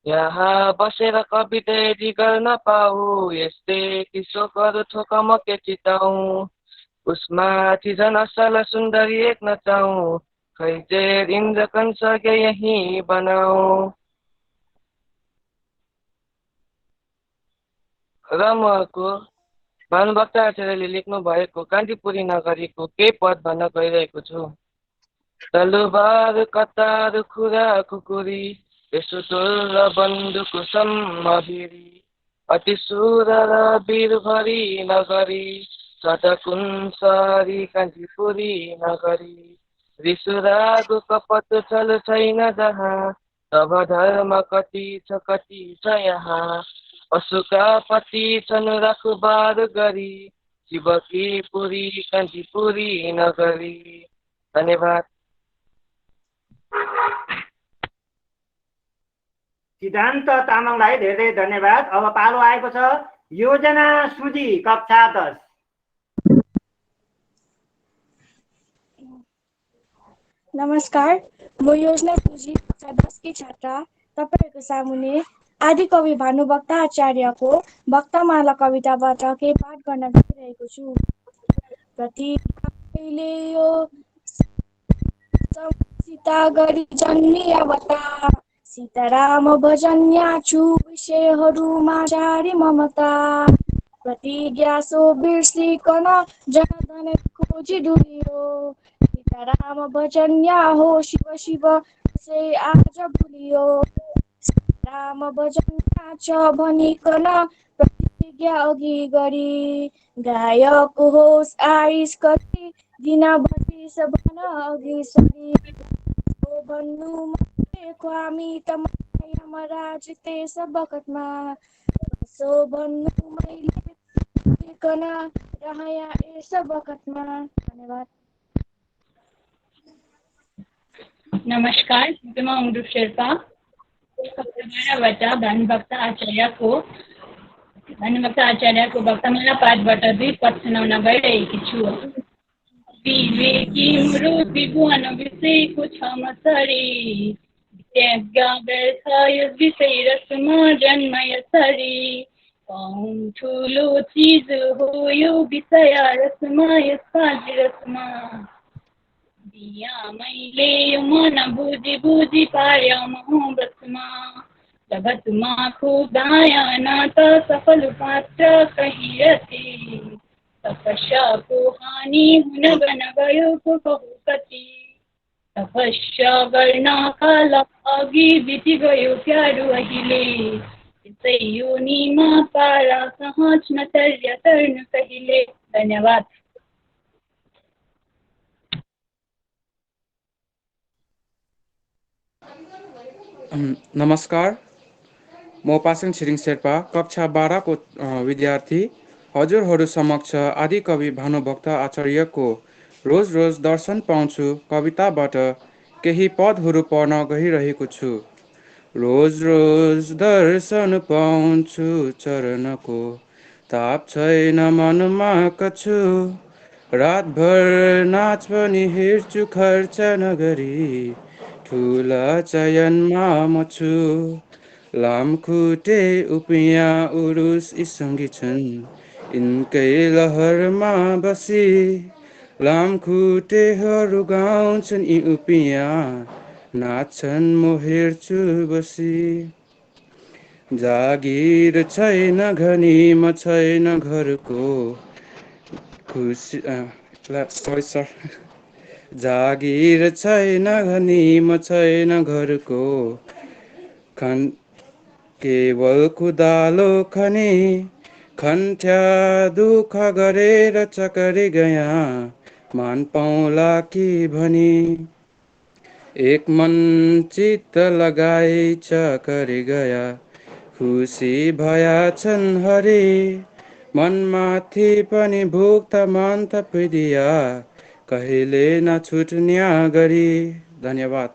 यहाँ बसेर कविता यदि गर्न पाऊ, यस्तै किशोरहरू थोक म के चिताउँ। उसमाथि झन् असल सुन्दरी एक नचाउँ, खैजेर इन्द्रकन स्वर्ग यही बनाऊ। र मको भानुभक्त आचार्यले लेख्नु भएको कान्तिपुरी नगरीको केही पद भन्न गइरहेको छु। तलवार कतार खुरा खुकुरी, यसो र बन्दुक सम्मभिरी। अति सुर र वीरभरि नगरी, सटकुन सरी कान्तिपुरी नगरी। रिसुरागो कपट छल छैन जहाँ, तब धर्म कति छ यहाँ। पशुका पति छन् राखुबार गरी, शिवकी पुरी कान्तिपुरी नगरी। धन्यवाद। सिद्धान्त तामाङलाई धेरै धेरै धन्यवाद। अब पालो आएको छ योजना सुजी कक्षा 10। नमस्कार, म योजना सुजी कक्षा 10 की छात्रा तपाईहरूको सामुने आदिकवि भानुभक्त आचार्यको भक्तमाला कविताबाट केही पाठ गर्न गइरहेको छु। प्रतिले यो सीता गरी जन्मी अवतार, सीताराम भजन्या छु विषयहरूमा चारी ममता। प्रतिज्ञा सो बिर्सिकन जनधन खोजी डुलियो, सीताराम भजन्या हो शिव शिव से आज भुलियो। राम भजन्या छ भनिकन प्रतिज्ञा अघि गरी, गायक होस् आइस कति दिनभरि भन अघि सरी। भन्नु हामी तपाईँ यमराज त्यस बखतमा, सो भन्नु मैले कन रहया यस बखतमा। धन्यवाद। नमस्कार, म अङ्ग्रुप शेर्पा भानुभक्त आचार्यको भक्तमाला पाठबाट 2 पद सुनाउन गइरहेकी छु। विवेकी मूर्ति भुवन विषयको छ मसरी, त्याग व्यर्थ यस विषय रसमा जन्म यसरी। कौन ठुलो चिज हो यो विषय रसमा यसपालि रसमा। दिया मैले यो मन बुझी पार्या मोहब्बतमा। जगतमा खुदायन त सफल पात्र कहीँ रती, तपस्याको हानि हुन गन गयो को कहु कति तपस्या गर्नका लागि बिति गयो प्यारो अहिले यसै योनिमा पारा सहज न तर्नु कहिले। धन्यवाद। नमस्कार, म पासाङ छिरिङ शेर्पा कक्षा 12 को विद्यार्थी हजुरहरू समक्ष आदिकवि भानुभक्त आचार्यको रोज रोज दर्शन पाउँछु कविताबाट केही पदहरू पढ्न गइरहेको छु। रोज रोज दर्शन पाउँछु चरणको ताप छैन मनमा कछु रातभर नाच पनि हेर्छु खर्च नगरी ठुला चयनमा म छु। लामखुट्टे उपियाँ उरुस इसँगी छन् यिनकै लहरमा बसी लामखुट्टेहरू गाउँछन् यी उपियाँ नाच्छन् म हेर्छु बसी। जागिर छैन घनीमा छैन घरको खुसी जागिर छैन घनीमा छैन घरको केवल कुदालो खनी खन्थ्या दुःख गरेर चकरी गया मान पाउला कि भनी एक मन चित्त लगाई चकरी गया खुसी भया छन् हरि मनमाथि पनि भोक त मन थपिदिया कहिले नछुट्न्या गरी। धन्यवाद।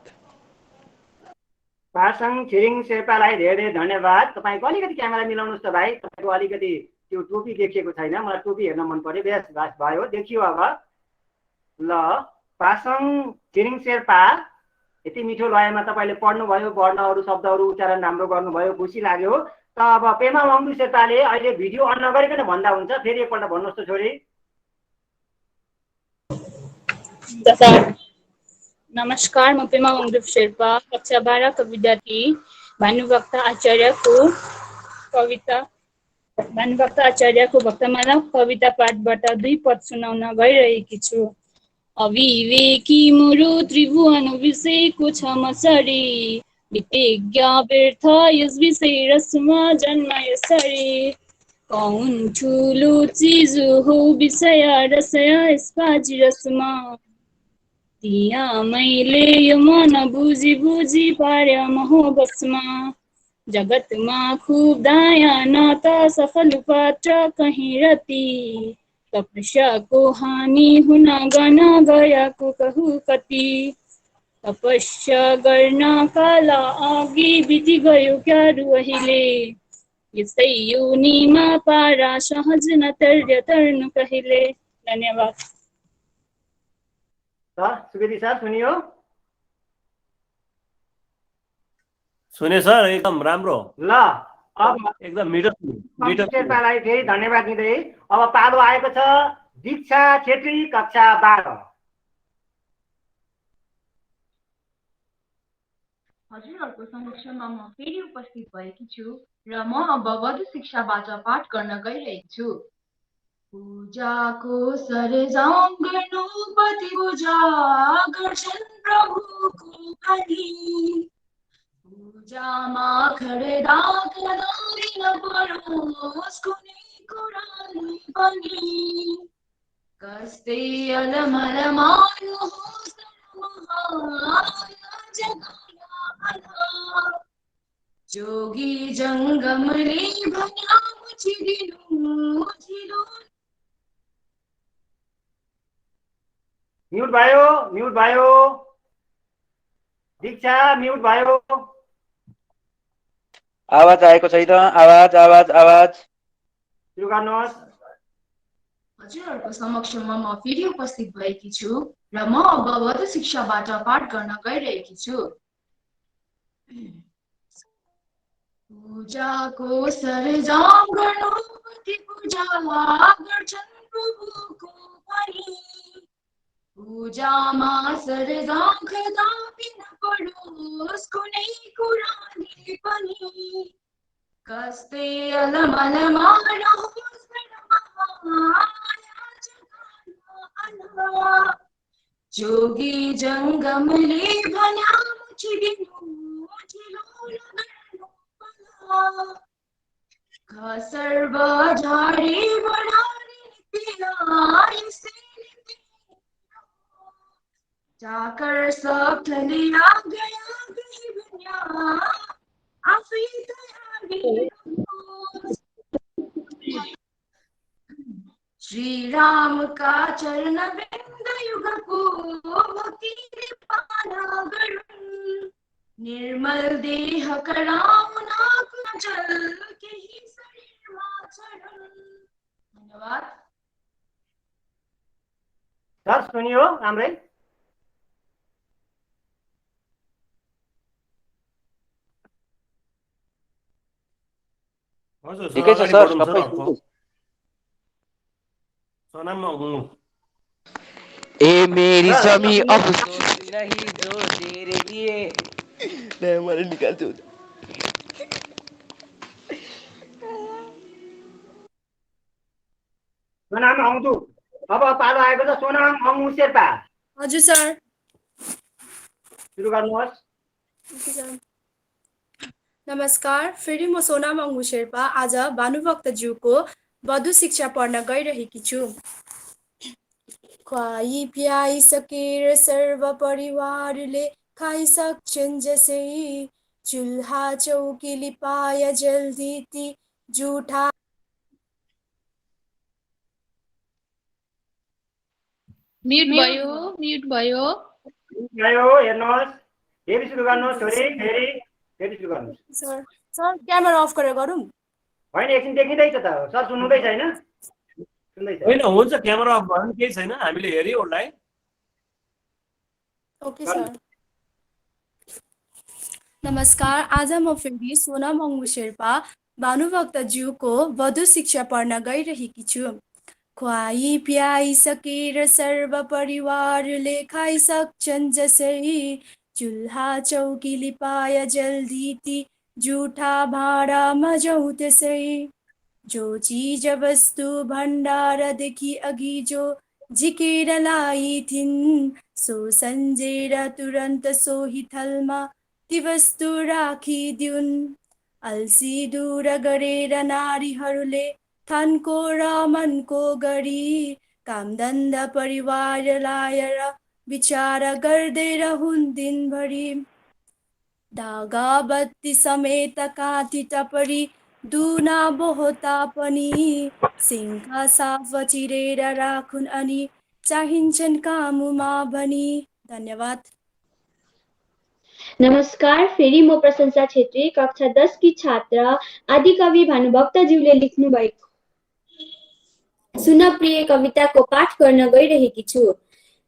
पासाङ छिरिङ शेर्पालाई धेरै धेरै धन्यवाद। तपाईँको अलिकति क्यामेरा मिलाउनुहोस् त भाइ, तपाईँको अलिकति त्यो टोपी देखिएको छैन, मलाई टोपी हेर्न मन पर्यो। बेस भयो, देखियो अब। ल पासाङ छिरिङ शेर्पा यति मिठो लयमा तपाईँले पढ्नुभयो, वर्ण अरू शब्दहरू उच्चारण राम्रो गर्नुभयो, खुसी लाग्यो। त अब पेमा वाङदु शेर्पाले अहिले भिडियो अन नगरिकन भन्दा हुन्छ, फेरि एकपल्ट भन्नुहोस् त छोरी। नमस्कार, म पेमा वाङदु शेर्पा कक्षा 12 को विद्यार्थी भानुभक्त आचार्यको भक्तमाला कविता पाठबाट 2 पद सुनाउन गइरहेकी छु। अविवेकी मुरु त्रिभुवन विषयको छ मसरी विज्ञ व्यर्थ यस विषय रसमा जन्म यसरी कौन ठुलो चिज हो विषय रसय यसपाजी रसमा दिया मैले यो मन बुझी बुझी पार्या महो बसमा जगतमा खूब दाया न त सफल पात्र कहीँ रति तपस्याको हानि हुन गन गएको कहु कति तपस्या गर्न काला अघि बिति गयो क्यारु अहिले यसै योनिमा पारा सहज न तर्नु कहिले। धन्यवाद। सुवेदी सर सुनियो? सुने सर, एकदम राम्रो। ल अब एकदम मिठो शेर्पालाई फेरि धन्यवाद दिँदै अब पालो आएको छ दीक्षा छेत्री कक्षा 12। हजुरहरूको समक्षमा म फेरि उपस्थित भएकी छु र म अब वधु शिक्षाबाट पाठ गर्न गइरहेकी छु। पूजाको सरजाम गर्नु पति पूजा गर्छन् प्रभुको पनि पूजामा खड्गा दिन परोस् कुनै कुराले पनि कस्तै अलमल मार्नुहोस् जोगी जङ्गमले भन्या मुछिदिनु झिलो। म्युट भयो दीक्षा, म्युट भयो। आवाज आएको छैन। आवाज सुरु गर्नुहोस्। हजुरहरूको समक्षमा म फेरि उपस्थित भएकी छु र म अब वधु शिक्षाबाट पाठ गर्न गइरहेकी छु। पूजाको सरजाम गर्नु पति पूजा गर्छन् प्रभुको पनि पूजामा सरजाम कदापि नपरोस् कुनै कुराले पनि कस्तै अलमलमा रहोस् जोगी जङ्गमले भन्या मुछिदिनु ढिलो नगर्नु पला। सर्व झाडी बढारी पिला यसैले तिम्रो। जाकर सब थलिया गया गई भन्या आफै तयारी रहोस्। श्री राम का चरण बिन्द युगको भक्तिले पाना गरून्। निर्मल देह कराउन कुञ्जल केही शरीरमा चढुन्। धन्यवाद। सर सुनियो राम्रै? हजुर ठिकै छ अगाडि सर, बढौँ सबै अर्को। सोनाम ए मेरी समी अफसोस नहीं जो तेरे लिए नहीं हमारे निकालते हो। सोनाम आउँछु। अब पालो आएको छ सोनाम अङ्गु शेर्पा। हजुर सर। सुरु गर्नुहोस्। नमस्कार, फेरि म सोनाम अङ्गु शेर्पा आज भानुभक्तज्यूको वधु शिक्षा पढ्न गइरहेकी छु। खुवाई पियाई सकेर सर्व परिवारले खाइसक्छन् जसै, चुल्हा चौकी लिपाया जल्दी ती जुठा। म्युट भयो, म्युट भयो। हेर्नुहोस्, फेरि सुरु गर्नुहोस्। फेरि सुरु गर्नुहोस्। सर सर क्यामेरा अफ गरेर गरौँ? होइन, एकछिन देखिँदैछ त सर, सुन्नुहुँदैछ होइन? होइन हुन्छ, क्यामेरा अफ भयो भने केही छैन, हामीले हेऱ्यौँ उसलाई। Okay sir. नमस्कार, आज म फेरि सोनाम अङ्गु शेर्पा भानुभक्तज्यूको वधु शिक्षा पढ्न गइरहेकी छु। खुवाई पियाई सकेर सर्व परिवारले खाइसक्छन् जसै, चुल्हा चौकी लिपाया जल्दी ती जुठा भाँडामा जाउँ त्यसै। जो चीज वस्तु भण्डारदेखि अघि जो झिकेर ल्याइथिन्, सो सम्झेर तुरन्त सोही थलमा ती वस्तु राखिदिउन्। अल्सी दूर गरेर नारीहरूले थानको र मनको गरी कामधन्दा परिवार लाएर विचार गर्दै रहन् दिनभरि। धागा बत्ती समेत काँटी टपरी दुना बोहता पनि सिङ्खा साफ चिरेर राखुन् अनि चाहिन्छन् काममा भनी। धन्यवाद। नमस्कार, फेरि म प्रशंसा छेत्री कक्षा 10 की छात्रा आदिकवि भानुभक्तज्यूले लेख्नु भएको सुनप्रिय कविताको पाठ गर्न गइरहेकी छु।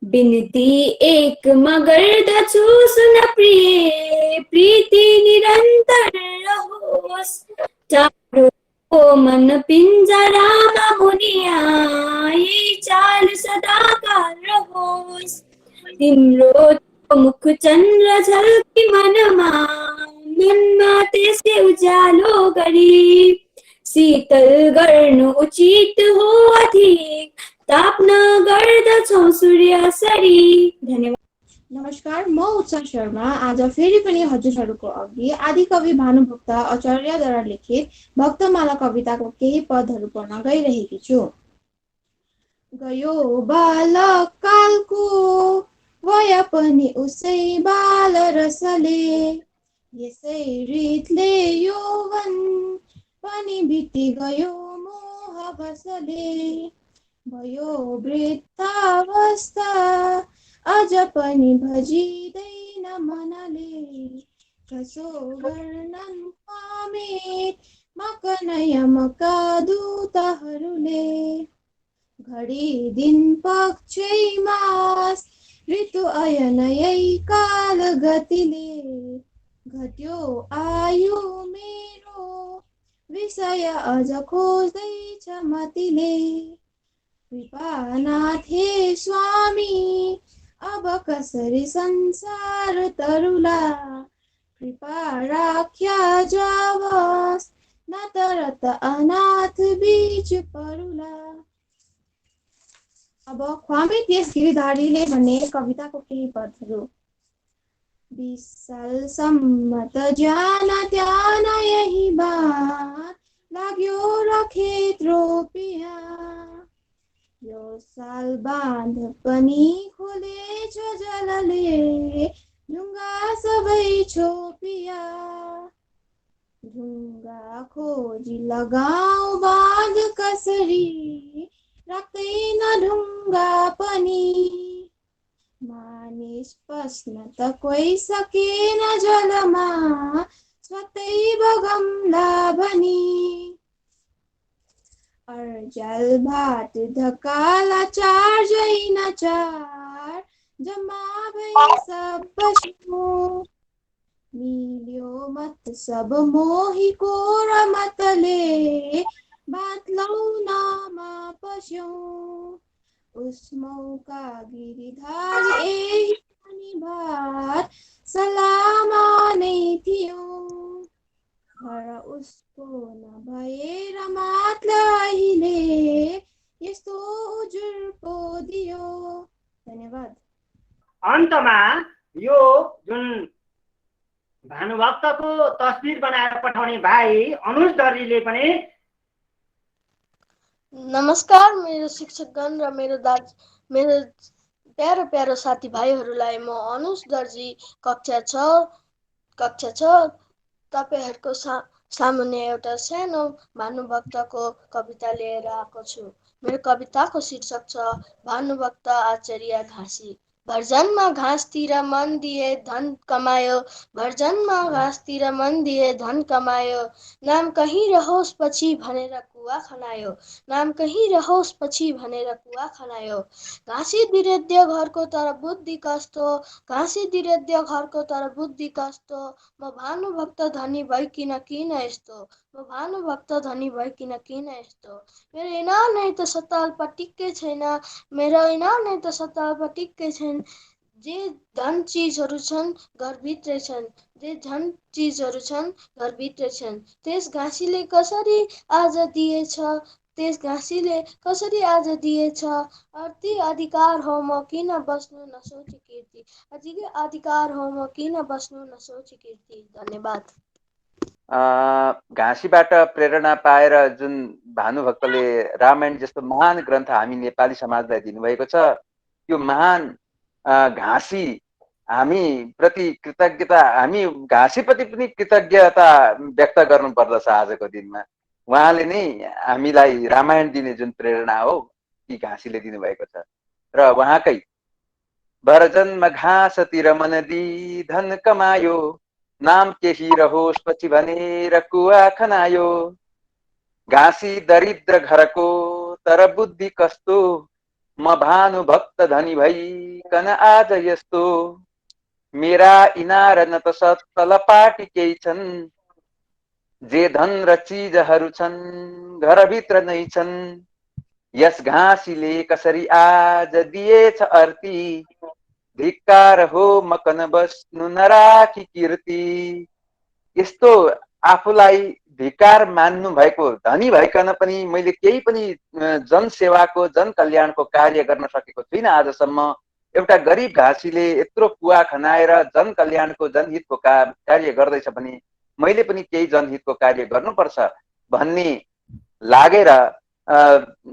बिन्ती एकमा गर्दछु सुनप्रिय, प्रीति निरन्तर रहोस्। टाढोको मन पिञ्जरामा मुनिया, यही चाल सदाकाल रहोस्। तिम्रो मुख चन्द्र झल्की मनमा त्यसले उज्यालो गरी शीतल गर्नु उचित हो अधिक, ताप्न गर्दछौ सूर्यसरी। धन्यवाद। नमस्कार, म उत्साह शर्मा आज फेरि पनि हजुरहरूको अघि आदिकवि भानुभक्त आचार्यद्वारा लिखित भक्तमाला कविताको केही पदहरू पढ्न गइरहेकी छु। गयो बालक कालको वय पनि उसै बाल रसले, यसै रितले यौवन पनि बिति गयो मोह बसले। भयो वृद्धावस्था अझ पनि भजिँदैन मनले, कसो वर्णन पामे मकनय मका दूतहरूले। घडी दिन पक्षै मास ऋतु अयनयै काल गतिले, घट्यो आयु मेरो विषय अझ खोज्दैछ मतिले। कृपानाथ हे स्वामी अब कसरी संसार तरुला, कृपा राख्या जावस् न तरत अनाथ बीच परुला। अब ख्वामे त्यस गिरिधारीले भने कविताको केही पदहरू। 20 सालसम्म त ज्यान त्यान यही बात लाग्यो र खेत रोपिया, यो साल बाँध पनि खोलेछ जलले ढुङ्गा सबै छोपिया, ढुङ्गा खोजी लगाऊ बाँध कसरी राख्दैन ढुङ्गा पनि, मानिस पस्न त कोही सकेन जलमा स्वतै बगमला भनी, अर्जाल भात धकाला चार जैन चार जम्मा भई सब पशु, मिल्यो मत सब मोहीको र मतले बात लौनामा पस्यौं, उस मौका गिरिधारी यही पनि भात सलामा नै थियो, घर उसको नभएर मात्र अहिले यस्तो उजुर पो दियो। धन्यवाद। अन्तमा यो जुन भानुभक्तको तस्बिर बनाएर पठाउने भाइ अनुज दर्जीले पनि नमस्कार मेरो शिक्षकगण र मेरो प्यारो प्यारो साथीभाइहरूलाई म अनुज दर्जी कक्षा 6 तपाईहरूको सामुन्ने एउटा सानो भानुभक्तको कविता लिएर आएको छु। मेरो कविताको शीर्षक छ भानुभक्त आचार्य घाँसी। भर्जनमा घाँसतिर मन दिए धन कमायो, भर्जनमा घाँसतिर मन दिए धन कमायो, नाम कहीँ रहोस् पछि भनेर कुवा खनायो, नाम कहीँ रहोस् पछि भनेर कुवा खनायो। घाँसी दिरेद्य घरको तर बुद्धि कस्तो, घाँसी दिरेद्य घरको तर बुद्धि कस्तो, म भानुभक्त धनी भइकिन किन यस्तो, म भानुभक्त धनी भइकिन किन यस्तो। मेरो इनाम नै त सताल पटिक्कै छैन, मेरो इनाम नै त सताल पटिक्कै छैन, जे धन चिजहरू छन् घरभित्रै छन्, जे धन चिजहरू छन् घरभित्रै छन्। त्यस घाँसीले कसरी आज दिएछ, त्यस घाँसीले कसरी आज दिएछ, अति अधिकार हो म किन बस्नु नसोची कीर्ति, अति अधिकार हो म किन बस्नु नसोची कीर्ति। धन्यवाद। घाँसीबाट प्रेरणा पाएर जुन भानुभक्तले रामायण जस्तो महान ग्रन्थ हामी नेपाली समाजलाई दिनुभएको छ, त्यो महान घाँसी हामी प्रति कृतज्ञता, हामी घाँसीप्रति पनि कृतज्ञता व्यक्त गर्नुपर्दछ आजको दिनमा। उहाँले नै हामीलाई रामायण दिने जुन प्रेरणा हो ती घाँसीले दिनुभएको छ। र उहाँकै भरजन्म घाँसतिर मन दी धन कमायो, नाम केही रहोस् पछि भनेर कुवा खनायो, घाँसी दरिद्र घरको तर बुद्धि कस्तो, म भानुभक्त धनी भइकन आज यस्तो, मेरा इनार न त सत्तल पाटी केही छन्, जे धन र चिजहरू छन् घरभित्र नै छन्, यस घाँसीले कसरी आज दिएछ अर्ती, धिक्कार हो मकन बस्नु नराखी कीर्ति। यस्तो आफूलाई धिक्कार मान्नु भएको धनी भइकन पनि मैले केही पनि जनसेवाको जनकल्याणको कार्य गर्न सकेको छुइनँ आजसम्म। एउटा गरिब घाँसीले यत्रो कुवा खनाएर जनकल्याणको जनहितको कार्य गर्दैछ भने मैले पनि केही जनहितको कार्य गर्नुपर्छ भन्ने लागेर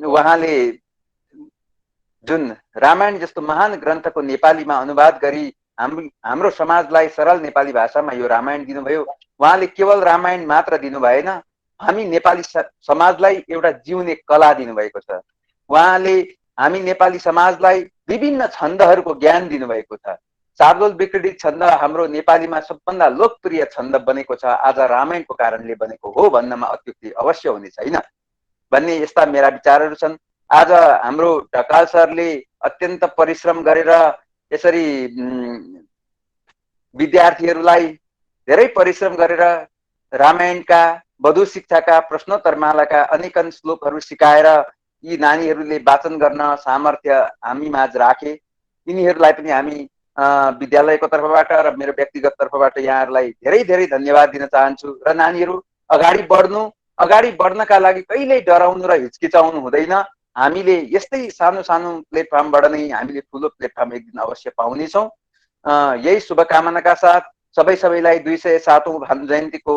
उहाँले जुन रामायण जस्तो महान ग्रन्थको नेपालीमा अनुवाद गरी हाम्रो समाजलाई सरल नेपाली भाषामा यो रामायण दिनुभयो। उहाँले केवल रामायण मात्र दिनु भएन, हामी नेपाली समाजलाई एउटा जिउने कला दिनुभएको छ। उहाँले हामी नेपाली समाजलाई विभिन्न छन्दहरूको ज्ञान दिनुभएको छ। शार्दूल विक्रीडित छन्द हाम्रो नेपालीमा सबभन्दा लोकप्रिय छन्द बनेको छ, आज रामायणको कारणले बनेको हो भन्नमा अत्युक्ति अवश्य हुने छैन भन्ने यस्ता मेरा विचारहरू छन्। आज हाम्रो ढकाल सरले अत्यन्त परिश्रम गरेर यसरी विद्यार्थीहरूलाई धेरै परिश्रम गरेर रामायणका वधु शिक्षाका प्रश्नोत्तरमालाका अनेकन श्लोकहरू सिकाएर यी नानीहरूले वाचन गर्न सामर्थ्य हामी माझ राखे। यिनीहरूलाई पनि हामी विद्यालयको तर्फबाट र मेरो व्यक्तिगत तर्फबाट यहाँहरूलाई धेरै धेरै धन्यवाद दिन चाहन्छु। र नानीहरू अगाडि बढ्नका लागि कहिल्यै डराउनु र हिचकिचाउनु हुँदैन। हामीले यस्तै सानो सानो प्लेटफर्मबाट नै हामीले ठुलो प्लेटफर्म एक दिन अवश्य पाउनेछौँ। यही शुभकामनाका साथ सबैलाई 207औं भानु जयन्तीको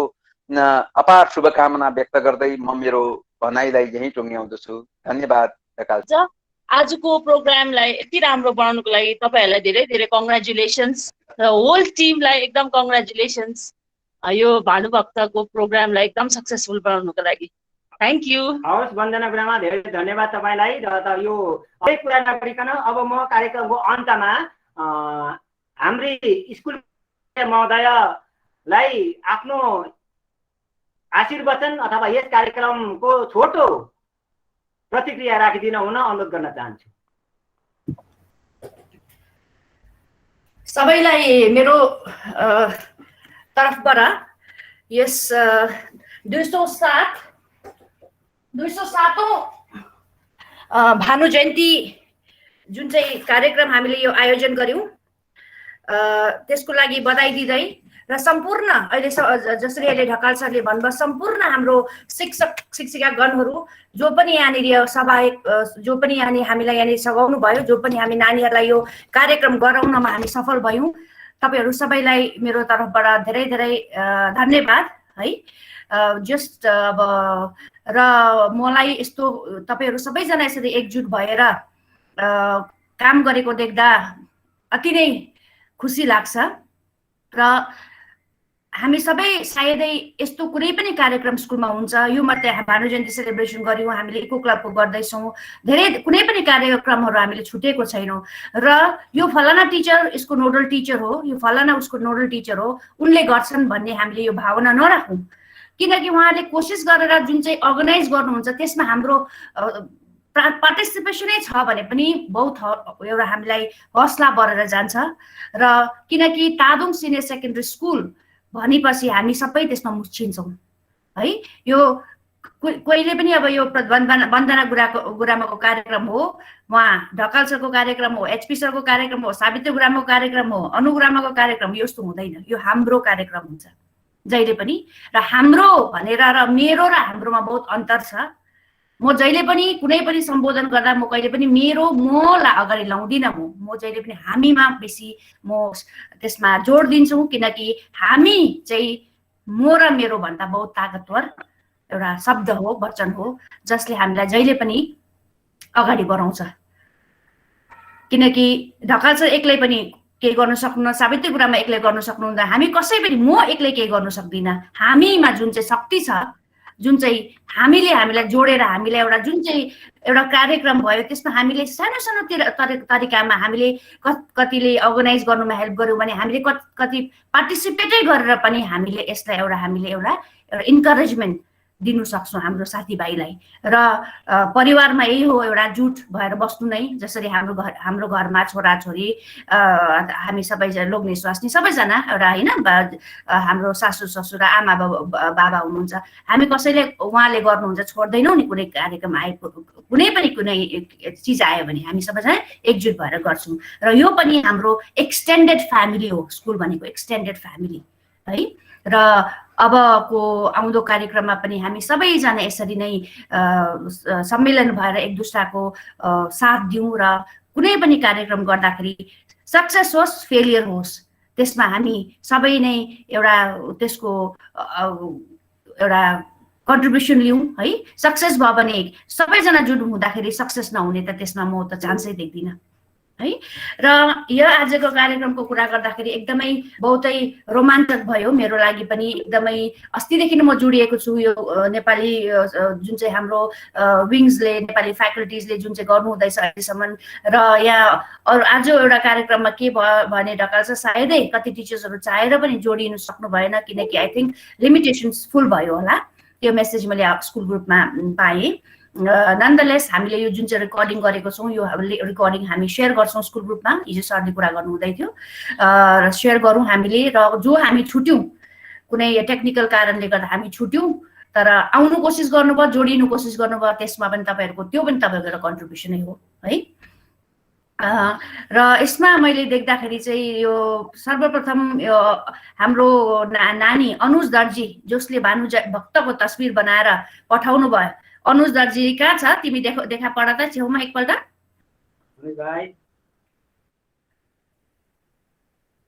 अपार शुभकामना व्यक्त गर्दै म मेरो भनाइलाई यही टुङ्ग्याउँदछु। धन्यवाद ढकाल। आजको प्रोग्रामलाई यति राम्रो बनाउनुको लागि तपाईहरूलाई धेरै धेरै कङ्ग्रेचुलेसन्स र होल टिमलाई एकदम कङ्ग्रेचुलेसन्स यो भानुभक्तको प्रोग्रामलाई एकदम सक्सेसफुल बनाउनुको लागि। Thank you. हवस् वन्दना गुरुमा, धेरै धन्यवाद तपाईँलाई। र यो अझै कुरा नगरिकन अब म कार्यक्रमको अन्तमा हाम्रै स्कुल महोदयलाई आफ्नो आशीर्वचन अथवा यस कार्यक्रमको छोटो प्रतिक्रिया राखिदिन हुन अनुरोध गर्न चाहन्छु। सबैलाई मेरो तर्फबाट यस 207औं भानु जयन्ती जुन चाहिँ कार्यक्रम हामीले यो आयोजन गर्यौं त्यसको लागि बधाई दिँदै र सम्पूर्ण अहिले जसरी अहिले ढकाल सरले भन्नुभयो सम्पूर्ण हाम्रो शिक्षक शिक्षिकागणहरू जो पनि यहाँनिर सहायक जो पनि हामीलाई यहाँनिर सघाउनु भयो, जो पनि हामी नानीहरूलाई यो कार्यक्रम गराउनमा हामी सफल भयौँ, तपाईहरू सबैलाई मेरो तर्फबाट धेरै धेरै धन्यवाद है। जस्ट अब र मलाई यस्तो तपाईहरू सबैजना यसरी एकजुट भएर काम गरेको देख्दा अति नै खुसी लाग्छ र हामी सबै सायदै यस्तो कुनै पनि कार्यक्रम स्कुलमा हुन्छ, यो मात्रै भानु जयन्ती सेलिब्रेसन गर्यौँ, हामीले इको क्लबको गर्दैछौँ, धेरै कुनै पनि कार्यक्रमहरू हामीले छुटेको छैनौँ र यो फलाना टिचर यसको नोडल टिचर हो, यो फलाना उसको नोडल टिचर हो, उनले गर्छन् भन्ने हामीले यो भावना नराखौँ। किनकि उहाँले कोसिस गरेर जुन चाहिँ अर्गनाइज गर्नुहुन्छ त्यसमा हाम्रो पार्टिसिपेसनै छ भने पनि बहुत एउटा हामीलाई हौसला बढेर जान्छ र किनकि तादोङ सिनियर सेकेन्डरी स्कुल भनेपछि हामी सबै त्यसमा मुछिन्छौँ है। यो कहिले पनि अब यो वन्दना गुरुमाको कार्यक्रम हो, उहाँ ढकाल सरको कार्यक्रम हो, एचपी सरको कार्यक्रम हो, सावित्री गुरुमाको कार्यक्रम हो, अनु गुरुमाको कार्यक्रम, यो यस्तो हुँदैन। यो हाम्रो कार्यक्रम हुन्छ जहिले पनि र हाम्रो भनेर र मेरो र हाम्रोमा बहुत अन्तर छ। म जहिले पनि कुनै पनि सम्बोधन गर्दा म कहिले पनि मेरो मलाई अगाडि लाउँदिनँ। म जहिले पनि हामीमा बेसी म त्यसमा जोड दिन्छु किनकि हामी चाहिँ म र मेरो भन्दा बहुत ताकतवर एउटा शब्द हो, वचन हो जसले हामीलाई जहिले पनि अगाडि बढाउँछ। किनकि ढकाल सर एक्लै पनि केही गर्न सक्नुहुन्न, सावित्री गुरुमा एक्लै गर्न सक्नुहुन्न, हामी कसै पनि म एक्लै केही गर्न सक्दिनँ। हामीमा जुन चाहिँ शक्ति छ, जुन चाहिँ हामीलाई जोडेर हामीलाई एउटा जुन चाहिँ एउटा कार्यक्रम भयो त्यसमा हामीले सानो सानो तरिकामा हामीले कतिले अर्गनाइज गर्नुमा हेल्प गर्यौँ भने हामीले कति पार्टिसिपेटै गरेर पनि हामीले यसलाई हामीले एउटा इन्करेजमेन्ट दिनु सक्छौँ हाम्रो साथीभाइलाई। र परिवारमा यही हो, एउटा जुट भएर बस्नु नै। जसरी हाम्रो घरमा छोराछोरी हामी सबैजना लोग्ने स्वास्नी सबैजना एउटा होइन हाम्रो सासू ससुरा आमा बाबा हुनुहुन्छ, हामी कसैले उहाँले गर्नुहुन्छ छोड्दैनौँ नि। कुनै कार्यक्रम आएको कुनै पनि कुनै चिज आयो भने हामी सबैजना एकजुट भएर गर्छौँ र यो पनि हाम्रो एक्सटेन्डेड फ्यामिली हो। स्कुल भनेको एक्सटेन्डेड फ्यामिली है। र अबको आउँदो कार्यक्रममा पनि हामी सबैजना यसरी नै सम्मेलन भएर एक दुसराको साथ दिउँ र कुनै पनि कार्यक्रम गर्दाखेरि सक्सेस होस् फेलियर होस् त्यसमा हामी सबै नै एउटा त्यसको एउटा कन्ट्रिब्युसन लिउँ है। सक्सेस भयो भने सबैजना जुट हुँदाखेरि सक्सेस नहुने त त्यसमा म त चान्सै देख्दिनँ है। र यो आजको कार्यक्रमको कुरा गर्दाखेरि एकदमै बहुतै रोमाञ्चक भयो मेरो लागि पनि। एकदमै अस्तिदेखि म जोडिएको छु यो नेपाली जुन चाहिँ हाम्रो विङ्सले नेपाली फ्याकल्टिजले जुन चाहिँ गर्नु हुँदैछ अहिलेसम्म। र यहाँ अरू आज एउटा कार्यक्रममा के भयो भने ढकाल छ सायदै कति टिचर्सहरू चाहेर पनि जोडिनु सक्नु भएन किनकि आई थिङ्क लिमिटेसन्स फुल भयो होला। त्यो मेसेज मैले स्कुल ग्रुपमा पाएँ। नन्दलेस हामीले यो जुन चाहिँ रेकर्डिङ गरेको छौँ यो रेकर्डिङ हामी सेयर गर्छौँ स्कुल ग्रुपमा। हिजो सरले कुरा गर्नु हुँदै थियो र सेयर गरौँ हामीले। र जो हामी छुट्यौँ कुनै टेक्निकल कारणले गर्दा हामी छुट्यौँ तर आउनु कोसिस गर्नुभयो, जोडिनु कोसिस गर्नुभयो, त्यसमा पनि तपाईँहरूको त्यो पनि तपाईँको एउटा कन्ट्रिब्युसनै हो है। र यसमा मैले देख्दाखेरि चाहिँ यो सर्वप्रथम यो हाम्रो नानी अनुज दर्जी जसले भानु भक्तको तस्बिर बनाएर पठाउनु भयो अनुज दर्जी कहाँ छ तिमी देखा पढ त छेउमा एकपल्ट अनुज भाइ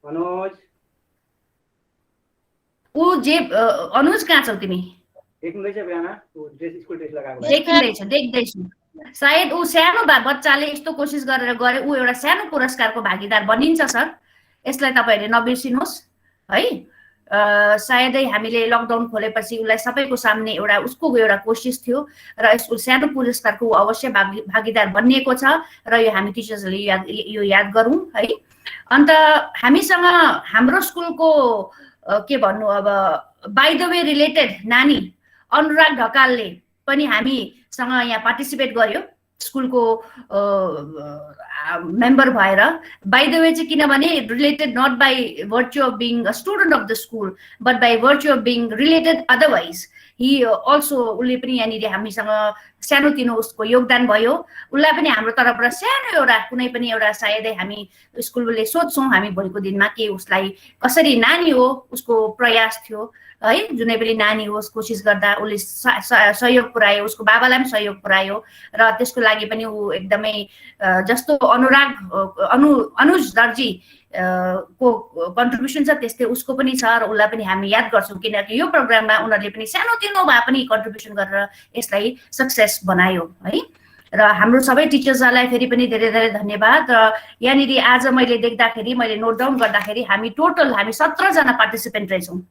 अनुज ऊ जे अनुज कहाँ छौ तिमी देख्नुहुँदैछ बिहान स्कुल ड्रेस लगाएको देख्दैछु सायद ऊ सानो बच्चाले यस्तो कोसिस गरेर गरे ऊ एउटा सानो पुरस्कारको भागीदार बनिन्छ सर यसलाई तपाईहरुले नबिर्सिनुहोस् है सायदै हामीले लकडाउन खोलेपछि उसलाई सबैको सामने एउटा उसको एउटा कोसिस थियो र यसको सानो पुरस्कारको अवश्य भागीदार बनिएको छ र यो हामी टिचर्सहरूले यो याद गरौँ है। अन्त हामीसँग हाम्रो स्कुलको के भन्नु अब बाइ द वे रिलेटेड नानी अनुराग ढकालले पनि हामीसँग यहाँ पार्टिसिपेट गर्यो स्कुलको मेम्बर भएर बाइ द वे चाहिँ किनभने related not by virtue of being a student of the school but by virtue of being related otherwise he also उसले पनि यहाँनिर हामीसँग सानोतिनो उसको योगदान भयो उसलाई पनि हाम्रो तर्फबाट सानो एउटा कुनै पनि एउटा सायदै हामी स्कुलले सोध्छौँ हामी भोलिको दिनमा के उसलाई कसरी नानी हो उसको प्रयास थियो है जुनै पनि नानी होस् कोसिस गर्दा उसले सहयोग पुर्यायो उसको बाबालाई पनि सहयोग पुर्यायो र त्यसको लागि पनि ऊ एकदमै जस्तो अनुज दर्जी को कन्ट्रिब्युसन छ त्यस्तै उसको पनि छ र उसलाई पनि हामी याद गर्छौँ किनकि यो प्रोग्राममा उनीहरूले पनि सानोतिनो भए पनि कन्ट्रिब्युसन गरेर यसलाई सक्सेस बनायो है। र हाम्रो सबै टिचर्सहरूलाई फेरि पनि धेरै धेरै धन्यवाद। र यहाँनिर आज मैले देख्दाखेरि मैले नोट डाउन गर्दाखेरि हामी 17 जना पार्टिसिपेन्ट रहेछौँ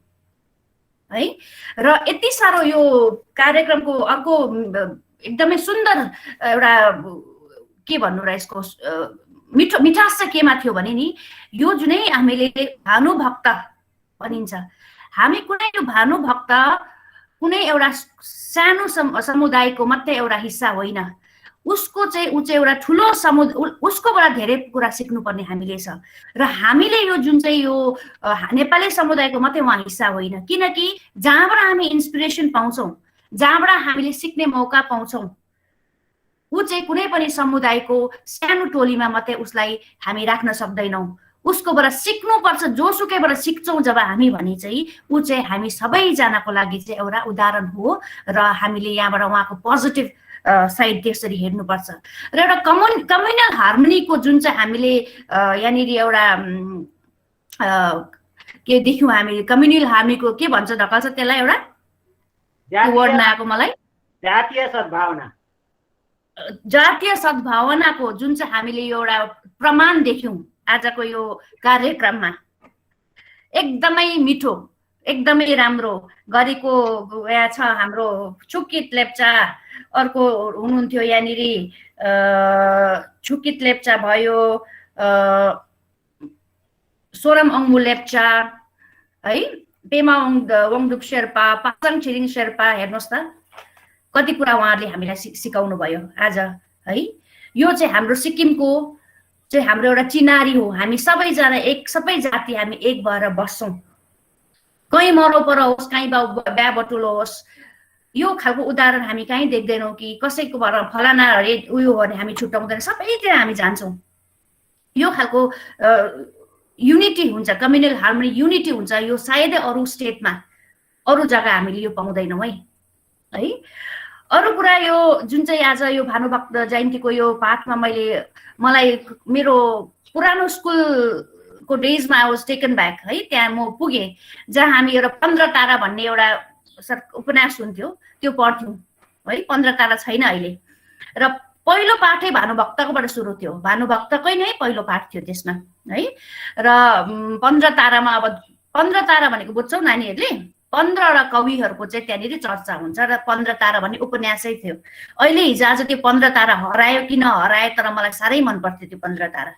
है र यति साह्रो यो कार्यक्रमको अर्को एकदमै सुन्दर एउटा के भन्नु र यसको मिठास चाहिँ केमा थियो भने नि यो जुनै हामीले भानुभक्त भनिन्छ हामी कुनै यो भानुभक्त कुनै एउटा सानो समुदायको मात्रै एउटा हिस्सा होइन उसको चाहिँ ऊ चाहिँ एउटा ठुलो उसकोबाट धेरै कुरा सिक्नुपर्ने हामीले छ र हामीले यो जुन चाहिँ यो नेपाली समुदायको मात्रै उहाँ हिस्सा होइन किनकि जहाँबाट हामी इन्सपिरेसन पाउँछौँ जहाँबाट हामीले सिक्ने मौका पाउँछौँ ऊ चाहिँ कुनै पनि समुदायको सानो टोलीमा मात्रै उसलाई हामी राख्न सक्दैनौँ उसकोबाट सिक्नुपर्छ जोसुकैबाट सिक्छौँ जब हामी भने चाहिँ ऊ चाहिँ हामी सबैजनाको लागि चाहिँ एउटा उदाहरण हो र हामीले यहाँबाट उहाँको पोजिटिभ साइड त्यसरी हेर्नुपर्छ र एउटा कम्युनल हार्मोनीको जुन चाहिँ हामीले यहाँनिर एउटा के देख्यौँ हामीले कम्युनल हार्मोनीको के भन्छ ढकाल छ त्यसलाई एउटा वर्ड नआएको मलाई जातीय सद्भावनाको जुन चाहिँ हामीले यो एउटा प्रमाण देख्यौँ आजको यो कार्यक्रममा एकदमै मिठो एकदमै राम्रो गरेको यहाँ छ हाम्रो छुकित लेप्चा अर्को हुनुहुन्थ्यो यहाँनिर छुकित लेप्चा भयो सोरम अङ्मु लेप्चा है पेमा वङडुप शेर्पा पासाङ छिरिङ शेर्पा हेर्नुहोस् त कति कुरा उहाँहरूले हामीलाई सिकाउनु भयो आज है यो चाहिँ हाम्रो सिक्किमको चाहिँ हाम्रो एउटा चिनारी हो हामी सबैजना सबै जाति हामी एक भएर बस्छौँ कहीँ मरौपर होस् कहीँ बिहा बटुलो होस् यो खालको उदाहरण हामी कहीँ देख्दैनौँ कि कसैको फलाना उयो भने हामी छुट्याउँदैन सबैतिर हामी जान्छौँ यो खालको युनिटी हुन्छ कम्युनल हार्मोनी युनिटी हुन्छ यो सायदै अरू स्टेटमा अरू जग्गा हामीले यो पाउँदैनौँ है। अरू कुरा यो जुन चाहिँ आज यो भानुभक्त जयन्तीको यो पाठमा मलाई मेरो पुरानो स्कुलको डेजमा आई वाज टेकन ब्याक है त्यहाँ म पुगेँ जहाँ हामी एउटा 15 तारा भन्ने एउटा उपन्यास हुन्थ्यो त्यो पढ्थ्यौँ है 15 तारा छैन अहिले र पहिलो पाठै भानुभक्तकोबाट सुरु थियो भानुभक्तकै नै पहिलो पाठ थियो त्यसमा है र 15 तारामा अब 15 तारा भनेको बुझ्छौ नानीहरूले 15 कविहरूको चाहिँ त्यहाँनिर चर्चा हुन्छ र 15 तारा भन्ने उपन्यासै थियो अहिले हिजो आज त्यो 15 तारा हरायो कि नहरायो तर मलाई साह्रै मन पर्थ्यो त्यो 15 तारा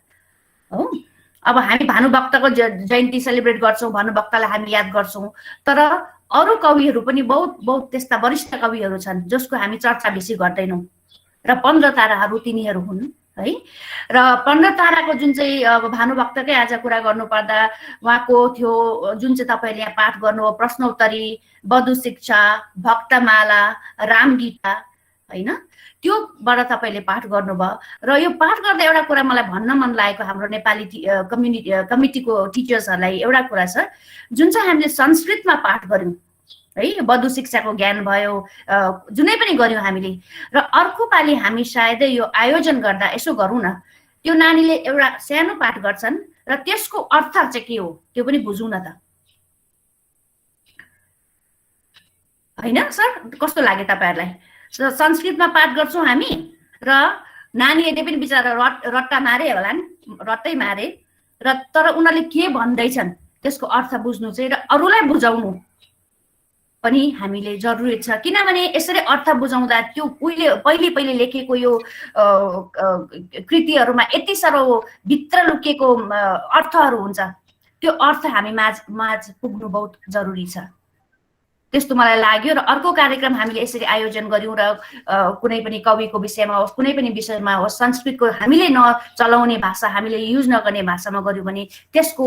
हो। अब हामी भानुभक्तको जयन्ती सेलिब्रेट गर्छौँ भानुभक्तलाई हामी याद गर्छौँ तर अरू कविहरू पनि बहुत त्यस्ता वरिष्ठ कविहरू छन् जसको हामी चर्चा बेसी गर्दैनौँ र 15 ताराहरू तिनीहरू हुन् है। र 15 ताराको जुन चाहिँ अब भानुभक्तकै आज कुरा गर्नुपर्दा उहाँको थियो जुन चाहिँ तपाईँले यहाँ पाठ गर्नुभयो प्रश्नोत्तरी बधु शिक्षा भक्तमाला रामगीता होइन त्योबाट तपाईँले पाठ गर्नुभयो र यो पाठ गर्दा एउटा कुरा मलाई भन्न मन लागेको हाम्रो नेपाली कमिटीको टिचर्सहरूलाई एउटा कुरा छ जुन चाहिँ हामीले संस्कृतमा पाठ गर्यौँ है, बधु शिक्षाको ज्ञान भयो, जुनै पनि गर्यौँ हामीले। र अर्को पालि हामी सायदै यो आयोजन गर्दा यसो गरौँ न, त्यो नानीले एउटा सानो पाठ गर्छन् र त्यसको अर्थ चाहिँ के हो त्यो पनि बुझौँ न त, होइन सर? कस्तो लाग्यो तपाईँहरूलाई? संस्कृतमा पाठ गर्छौँ हामी र नानीहरूले पनि बिचरा रट्टा मारे होलान्, रट्टै मारे, र तर उनीहरूले के भन्दैछन् त्यसको अर्थ बुझ्नु चाहिँ र अरूलाई बुझाउनु पनि हामीले जरुरी छ। किनभने यसरी अर्थ बुझाउँदा त्यो पहिले लेखेको यो कृतिहरूमा यति साह्रो भित्र लुकेको अर्थहरू हुन्छ, त्यो अर्थ हामी माझ पुग्नु बहुत जरुरी छ, त्यस्तो मलाई लाग्यो। र अर्को कार्यक्रम हामीले यसरी आयोजन गर्यौँ र कुनै पनि कविको विषयमा होस्, कुनै पनि विषयमा होस्, संस्कृतको हामीले नचलाउने भाषा, हामीले युज नगर्ने भाषामा गर्यौँ भने त्यसको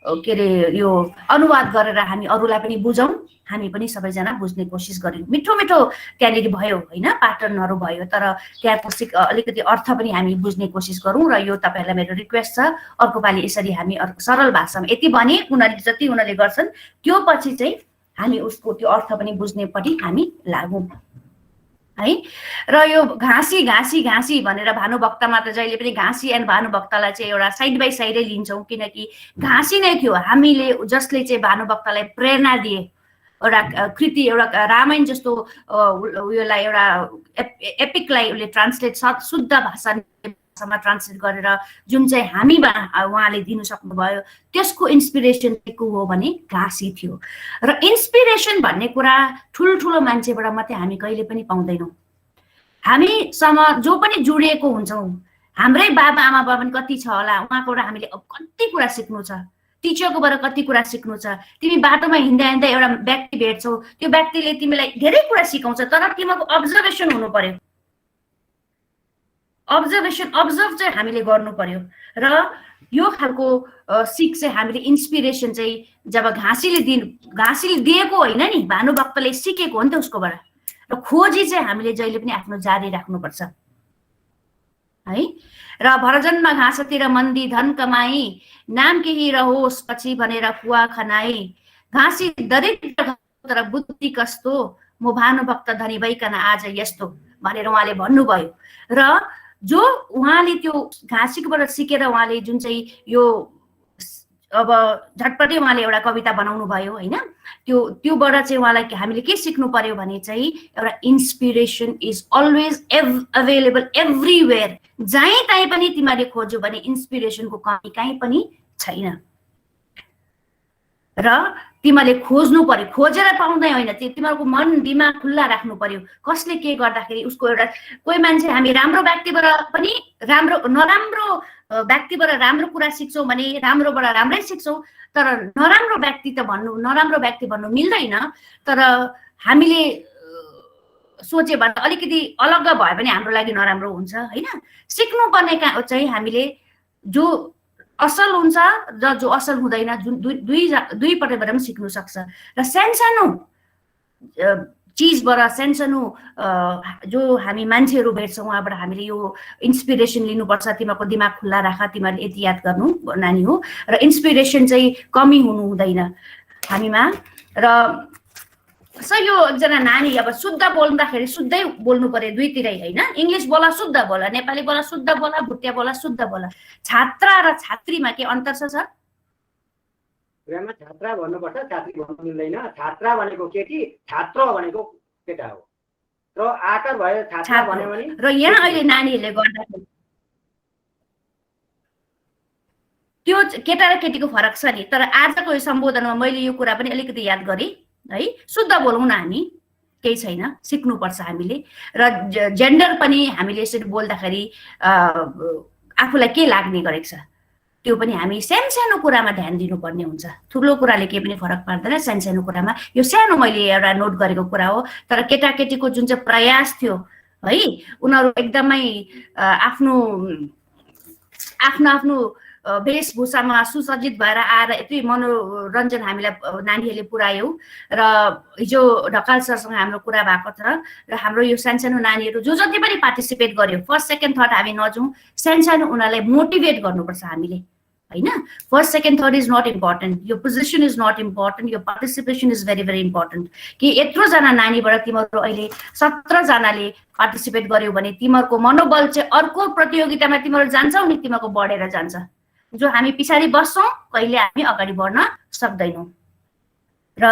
के अरे यो अनुवाद गरेर हामी अरूलाई पनि बुझौँ, हामी पनि सबैजना बुझ्ने कोसिस गर्यौँ। मिठो मिठो त्यहाँनिर भयो होइन, प्याटर्नहरू भयो, तर त्यहाँको अलिकति अर्थ पनि हामी बुझ्ने कोसिस गरौँ। र यो तपाईँहरूलाई मेरो रिक्वेस्ट छ, अर्को पालि यसरी हामी सरल भाषामा यति भने उनीहरूले जति उनीहरूले गर्छन् त्यो पछि चाहिँ हामी उसको त्यो अर्थ पनि बुझ्नेपट्टि हामी लागौँ है। र यो घाँसी घाँसी घाँसी भनेर भानुभक्तमा त जहिले पनि घाँसी एन्ड भानुभक्तलाई चाहिँ एउटा साइड बाई साइडै लिन्छौँ, किनकि घाँसी नै थियो हामीले जसले चाहिँ भानुभक्तलाई प्रेरणा दिए, एउटा कृति, एउटा रामायण जस्तो उयोलाई एउटा एपिकलाई उसले ट्रान्सलेट शुद्ध भाषामा ट्रान्सलेट गरेर जुन चाहिँ हामीमा उहाँले दिनु सक्नुभयो, त्यसको इन्सपिरेसन को हो भने घाँसी थियो। र इन्सपिरेसन भन्ने कुरा ठुल्ठुलो मान्छेबाट मात्रै हामी कहिले पनि पाउँदैनौँ। हामीसँग जो पनि जोडिएको हुन्छौँ, हाम्रै बाबा आमा पनि कति छ होला, उहाँकोबाट हामीले कति कुरा सिक्नु छ, टिचरकोबाट कति कुरा सिक्नु छ। तिमी बाटोमा हिँड्दा हिँड्दा एउटा व्यक्ति भेट्छौ, त्यो व्यक्तिले तिमीलाई धेरै कुरा सिकाउँछ, तर तिमीको अब्जर्भेसन हुनु पर्यो, अब्जर्भ चाहिँ हामीले गर्नु पर्यो। र यो खालको सिक चाहिँ हामीले इन्सपिरेसन चाहिँ जब घाँसीले दिएको होइन नि, भानुभक्तले सिकेको हो नि त उसकोबाट, र खोजी चाहिँ हामीले जहिले पनि आफ्नो जारी राख्नुपर्छ है। र भरजन्म घाँसतिर मन्दी धन कमाई, नाम केही रहोस् पछि भनेर कुवा खनाई, घाँसी दरिद्र तर बुद्धि कस्तो, म भानुभक्त धनी भइकन आज यस्तो भनेर उहाँले भन्नुभयो। र जो उहाँले त्यो घाँसीकोबाट सिकेर उहाँले जुन चाहिँ यो अब झटपटै उहाँले एउटा कविता बनाउनु भयो होइन, त्योबाट चाहिँ उहाँलाई हामीले के सिक्नु पर्यो भने चाहिँ एउटा inspiration is always available everywhere, जहीँ तहीँ पनि तिमीहरूले खोज्यौ भने इन्सपिरेसनको कमी कहीँ पनि छैन। र तिमीहरूले खोज्नु पर्यो, खोजेर पाउँदै होइन, तिमीहरूको मन दिमाग खुल्ला राख्नु पर्यो। कसले के गर्दाखेरि उसको एउटा कोही मान्छे हामी राम्रो व्यक्तिबाट पनि नराम्रो व्यक्तिबाट राम्रो कुरा सिक्छौँ भने राम्रोबाट राम्रै सिक्छौँ, तर नराम्रो व्यक्ति भन्नु मिल्दैन। तर हामीले सोच्यो भने अलिकति अलग भयो भने हाम्रो लागि नराम्रो हुन्छ होइन। सिक्नुपर्ने चाहिँ हामीले जो असल हुन्छ र जो असल हुँदैन, जुन दुईपट्टिबाट पनि सिक्नु सक्छ। र सानो चिजबाट, सानो जो हामी मान्छेहरू भेट्छौँ उहाँबाट हामीले यो इन्सपिरेसन लिनुपर्छ। तिमीहरूको दिमाग खुल्ला राख, तिमीहरूले यति याद गर्नु नानी हो। र इन्सपिरेसन चाहिँ कमी हुनु हुँदैन हामीमा। र यो एकजना नानी अब शुद्ध बोल्दाखेरि शुद्धै बोल्नु पर्यो, दुईतिरै होइन। इङ्ग्लिस बोला शुद्ध बोला, नेपाली बोला शुद्ध बोला, भुटिया बोला शुद्ध बोला। छात्रा र छात्रीमा के अन्तर छ सर? छात्रा भन्नुपर्छ, छात्री भन्नु मिल्दैन। छात्रा भनेको केटी, छात्र भनेको केटा हो। र आकार भयो छात्रा भन्यो भने। र यहाँ अहिले नानीहरूले गर्दाखेरि त्यो केटा र केटीको फरक छ नि। तर आजको यो सम्बोधनमा मैले यो कुरा पनि अलिकति याद गरेँ है, शुद्ध बोलौँ न हामी, केही छैन, सिक्नुपर्छ हामीले। र जेन्डर पनि हामीले यसरी बोल्दाखेरि आफूलाई के लाग्ने गरेको छ त्यो पनि हामी सानो कुरामा ध्यान दिनुपर्ने हुन्छ। ठुलो कुराले केही पनि फरक पार्दैन, सानो कुरामा। यो सानो मैले एउटा नोट गरेको कुरा हो। तर केटाकेटीको जुन चाहिँ प्रयास थियो है, उनीहरू एकदमै आफ्नो वेशभूषामा सुसज्जित भएर आएर यति मनोरञ्जन हामीलाई नानीहरूले पुर्यायो। र हिजो ढकाल सरसँग हाम्रो कुरा भएको छ र हाम्रो यो सानो नानीहरू जो जति पनि पार्टिसिपेट गर्यो, फर्स्ट सेकेन्ड थर्ड हामी नजाउँ, सानो उनीहरूलाई मोटिभेट गर्नुपर्छ हामीले होइन first second third is not important यो पोजिसन इज नट इम्पोर्टेन्ट यो participation is very very important कि यत्रोजना नानीबाट तिमीहरू अहिले 17 जनाले पार्टिसिपेट गर्यो भने तिमीहरूको मनोबल चाहिँ अर्को प्रतियोगितामा तिमीहरू जान्छौ नि तिमीहरूको बढेर जान्छ जो हामी पछाडि बस्छौँ कहिले हामी अगाडि बढ्न सक्दैनौँ र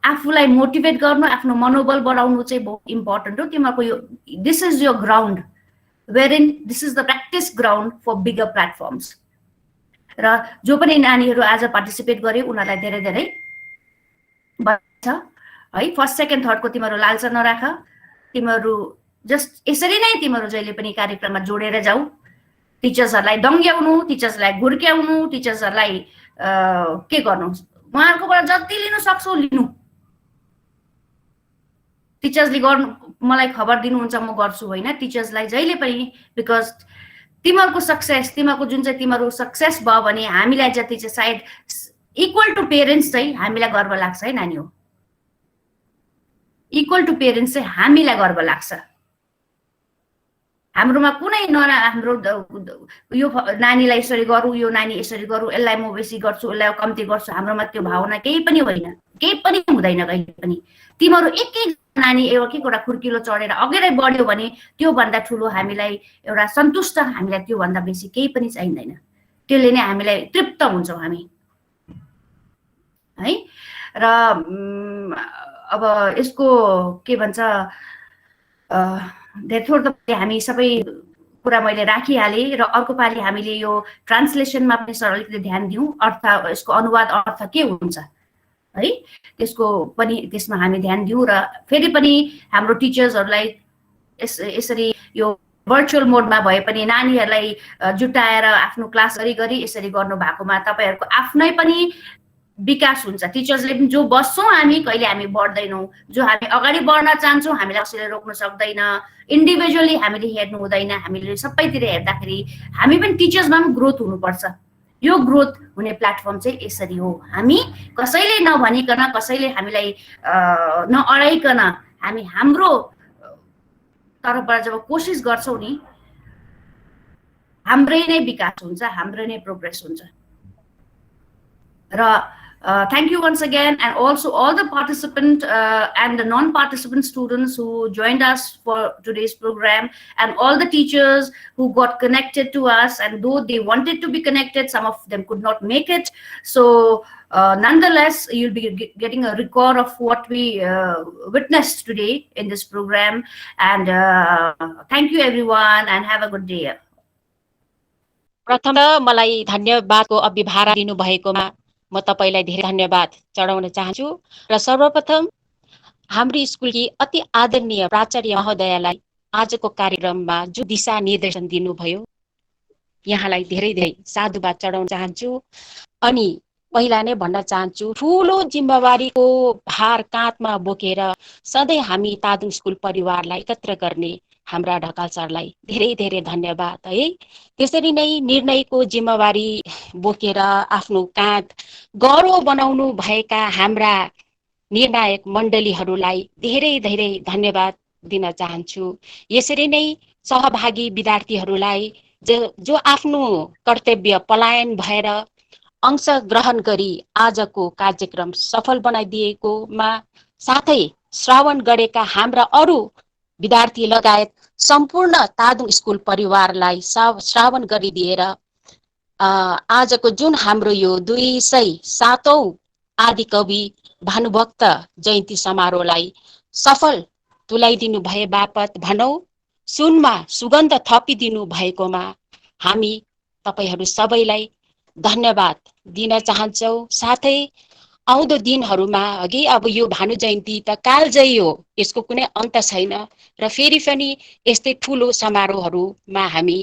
आफूलाई मोटिभेट गर्नु आफ्नो मनोबल बढाउनु चाहिँ बहुत इम्पोर्टेन्ट हो तिमीहरूको यो this is your ground wherein this is the practice ground for bigger platforms र जो पनि नानीहरू आज पार्टिसिपेट गरे उनीहरूलाई धेरै धेरै छ है फर्स्ट सेकेन्ड थर्डको तिमीहरू लालसा नराख तिमीहरू जस्ट यसरी नै तिमीहरू जहिले पनि कार्यक्रममा जोडेर जाऊ टिचर्सहरूलाई दङ्ग्याउनु टिचर्सलाई घुर्क्याउनु टिचर्सहरूलाई के गर्नु उहाँहरूकोबाट जति लिनु सक्छौ लिनु टिचर्सले गर्नु मलाई खबर दिनुहुन्छ म गर्छु होइन टिचर्सलाई जहिले पनि बिकज तिमीहरूको सक्सेस तिमीहरूको जुन चाहिँ तिमीहरू सक्सेस भयो भने हामीलाई जति चाहिँ सायद इक्वल टु पेरेन्ट्स चाहिँ हामीलाई गर्व लाग्छ है नानी हो इक्वल टु पेरेन्ट्स चाहिँ हामीलाई गर्व लाग्छ हाम्रोमा कुनै हाम्रो यो नानीलाई यसरी गरौँ यो नानी यसरी गरौँ यसलाई म बेसी गर्छु यसलाई कम्ती गर्छु हाम्रोमा त्यो भावना केही पनि होइन केही पनि हुँदैन कहिले पनि तिमीहरू एक एक नानी एउटा खुर्किलो चढेर अगाडि बढ्यो भने त्योभन्दा ठुलो हामीलाई एउटा सन्तुष्ट हामीलाई त्योभन्दा बेसी केही पनि चाहिँदैन त्यसले नै हामीलाई तृप्त हुन्छौँ हामी है र अब यसको के भन्छ धेरै थोर त हामी सबै कुरा मैले राखिहालेँ र अर्को पालि हामीले यो ट्रान्सलेसनमा पनि सर अलिकति ध्यान दिउँ अर्थ यसको अनुवाद अर्थ के हुन्छ है त्यसको पनि त्यसमा हामी ध्यान दिउँ र फेरि पनि हाम्रो टिचर्सहरूलाई यसरी यो भर्चुअल मोडमा भए पनि नानीहरूलाई जुटाएर आफ्नो क्लास गरी यसरी गर्नु भएकोमा तपाईँहरूको आफ्नै पनि विकास हुन्छ टिचर्सले पनि जो बस्छौँ हामी कहिले हामी बढ्दैनौँ जो हामी अगाडि बढ्न चाहन्छौँ हामीलाई कसैले रोक्न सक्दैन इन्डिभिजुअली हामीले हेर्नु हुँदैन हामीले सबैतिर हेर्दाखेरि हामी पनि टिचर्समा पनि ग्रोथ हुनुपर्छ यो ग्रोथ हुने प्लेटफर्म चाहिँ यसरी हो हामी कसैले नभनिकन कसैले हामीलाई नअडाइकन हामी हाम्रो तर्फबाट जब कोसिस गर्छौँ नि हाम्रै नै विकास हुन्छ हाम्रै नै प्रोग्रेस हुन्छ र thank you once again and also all the participant and the non-participant students who joined us for today's program and all the teachers who got connected to us and though they wanted to be connected some of them could not make it so nonetheless you'll be getting a record of what we witnessed today in this program and thank you everyone and have a good day. प्रथम मलाई धन्यवादको अभिभार दिनु भएकोमा म तपाईलाई धेरै धन्यवाद चढाउन चाहन्छु र सर्वप्रथम हाम्रो स्कुलकी अति आदरणीय प्राचार्य महोदयलाई आजको कार्यक्रममा जो दिशा निर्देशन दिनुभयो यहाँलाई धेरै धेरै साधुवाद चढाउन चाहन्छु अनि पहिला नै भन्न चाहन्छु ठूलो जिम्मेवारीको भार काँधमा बोकेर सधैँ हामी तादुङ स्कुल परिवारलाई एकत्र गर्ने हाम्रा ढकाल सरलाई धेरै धेरै धन्यवाद है त्यसरी नै निर्णयको जिम्मेवारी बोकेर आफ्नो काँध गौरव बनाउनु भएका हाम्रा निर्णायक मण्डलीहरूलाई धेरै धेरै धन्यवाद दिन चाहन्छु यसरी नै सहभागी विद्यार्थीहरूलाई जो आफ्नो कर्तव्य पलायन भएर अंश ग्रहण गरी आजको कार्यक्रम सफल बनाइदिएकोमा साथै श्रवण गरेका हाम्रा अरू विद्यार्थी लगायत सम्पूर्ण तादुङ स्कुल परिवारलाई श्रवण गरिदिएर आजको जुन हाम्रो यो 207औं आदिकवि भानुभक्त जयन्ती समारोहलाई सफल तुल्याइदिनु भए बापत भनौं सुनमा सुगन्ध थपिदिनु भएकोमा हामी तपाईहरू सबैलाई धन्यवाद दिन चाहन्छौं साथै आउँदो दिनहरुमा अघि अब यो भानु जयन्ती त कालजयी हो यसको कुनै अन्त छैन र फेरि पनि यस्तै ठूलो समारोहहरुमा हामी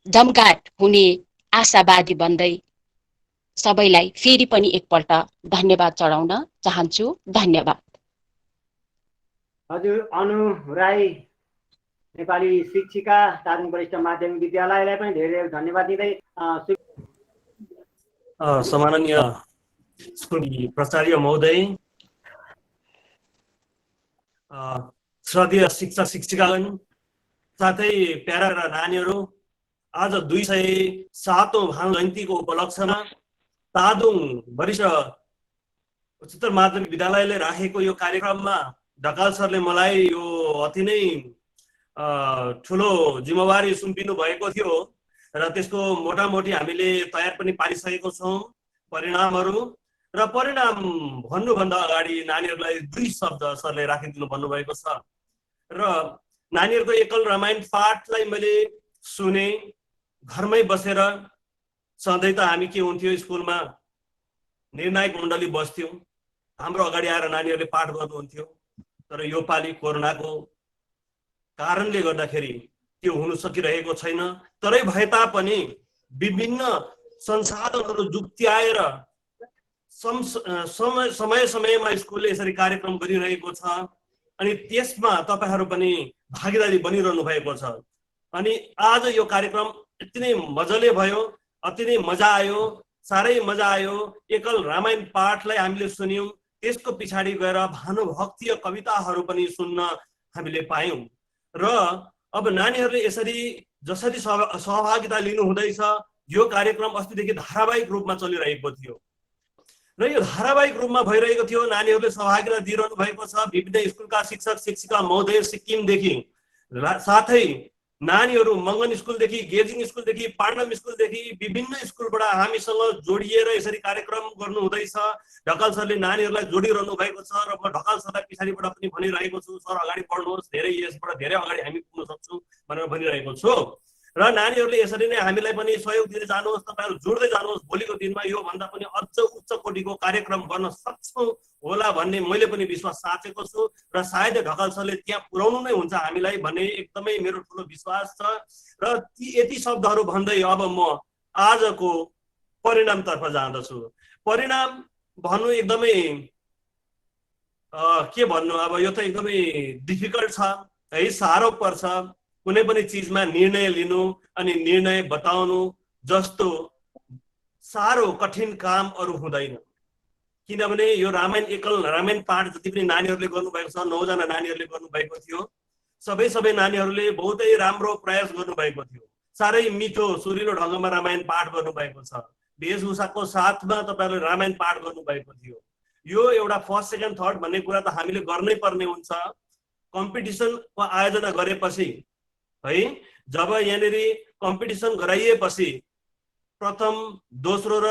जमघाट हुने आशावादी बन्दै सबैलाई फेरि पनि एकपल्ट धन्यवाद चढाउन चाहन्छु धन्यवाद हजुर अनु राई नेपाली शिक्षिका तादुङ वरिष्ठ माध्यमिक विद्यालयलाई पनि धेरै धन्यवाद दिँदै सम्माननीय स्कुल प्राचार्य महोदय श्रद्धेय शिक्षक शिक्षिकागण साथै प्यारा नानीहरू आज 207औं भानु जयन्तीको उपलक्ष्यमा तादोङ वरिष्ठ उच्चतर माध्यमिक विद्यालयले राखेको यो कार्यक्रममा ढकाल सरले मलाई यो अति नै ठुलो जिम्मेवारी सुम्पिनु भएको थियो र त्यसको मोटामोटी हामीले तयार पनि पारिसकेको छौँ परिणामहरू। र परिणाम भन्नुभन्दा अगाडि नानीहरूलाई 2 शब्द सरले राखिदिनु भन्नुभएको छ र नानीहरूको एकल रामायण पाठलाई मैले सुने। घरमै बसेर सधैँ त हामी के हुन्थ्यो, स्कुलमा निर्णायक मण्डली बस्थ्यौँ, हाम्रो अगाडि आएर नानीहरूले पाठ गर्नुहुन्थ्यो। तर यो पालि कोरोनाको कारणले गर्दाखेरि त्यो हुन सकिरहेको छैन। तरै भए तापनि विभिन्न संसाधनहरू जुक्त्याएर समय समयमा स्कुलले यसरी कार्यक्रम गरिरहेको छ अनि त्यसमा तपाईहरु पनि भागीदारी बनिरहनु भएको छ। अनि आज यो कार्यक्रम यति नै मजाले भयो, अति नै मजा आयो, साह्रै मजा आयो। एकल रामायण पाठलाई हामीले सुन्यौं, त्यसको पछाडि गएर भानुभक्तीय कविताहरू पनि सुन्न हामीले पायौं। र अब नानीहरूले यसरी जसरी सहभागिता लिनु हुँदैछ, यो कार्यक्रम अस्तिदेखि धारावाहिक रूपमा चलिरहेको थियो र यो धारावाहिक रूपमा भइरहेको थियो। नानीहरूले सहभागिता दिइरहनु भएको छ। विभिन्न स्कुलका शिक्षक शिक्षिका महोदय सिक्किमदेखि, साथै नानीहरू मङ्गन स्कुलदेखि, गेजिङ स्कुलदेखि, पाण्डम स्कुलदेखि, विभिन्न स्कुलबाट हामीसँग जोडिएर यसरी कार्यक्रम गर्नु हुँदैछ। ढकाल सरले नानीहरूलाई जोडिरहनु भएको छ र म ढकाल सरलाई पछाडिबाट पनि भनिरहेको छु, सर अगाडि बढ्नुहोस्, धेरै यसबाट धेरै अगाडि हामी पुग्न सक्छौँ भनेर भनिरहेको छु। र नानीहरूले यसरी नै हामीलाई पनि सहयोग दिँदै जानुहोस्, तपाईहरु जोड्दै जानुहोस्। भोलिको दिनमा यो भन्दा पनि अझ उच्च कोटिको कार्यक्रम गर्न सक्छौँ होला भन्ने मैले पनि विश्वास साचेको छु र सायद ढकाल सरले त्यहाँ पुर्याउनु नै हुन्छ हामीलाई भन्ने एकदमै मेरो ठुलो विश्वास छ। र यति शब्दहरू भन्दै अब म आजको परिणामतर्फ जाँदछु। परिणाम भन्नु एकदमै के भन्नु, अब यो त एकदमै डिफिकल्ट छ है, साह्रो पर्छ। कुनै पनि चिजमा निर्णय लिनु अनि निर्णय बताउनु जस्तो साह्रो कठिन काम अरू हुँदैन। किनभने यो रामायण एकल रामायण पाठ जति पनि नानीहरूले गर्नुभएको छ, 9 जना नानीहरूले गर्नुभएको थियो, सबै नानीहरूले बहुतै राम्रो प्रयास गर्नुभएको थियो। साह्रै मिठो सुरिलो ढङ्गमा रामायण पाठ गर्नुभएको छ। वेशभूषाको साथमा तपाईहरुले रामायण पाठ गर्नुभएको थियो। यो एउटा फर्स्ट सेकेन्ड थर्ड भन्ने कुरा त हामीले गर्नै पर्ने हुन्छ। कम्पिटिसनको आयोजना गरेपछि है, जब यहाँनिर कम्पिटिसन गराइएपछि प्रथम, दोस्रो र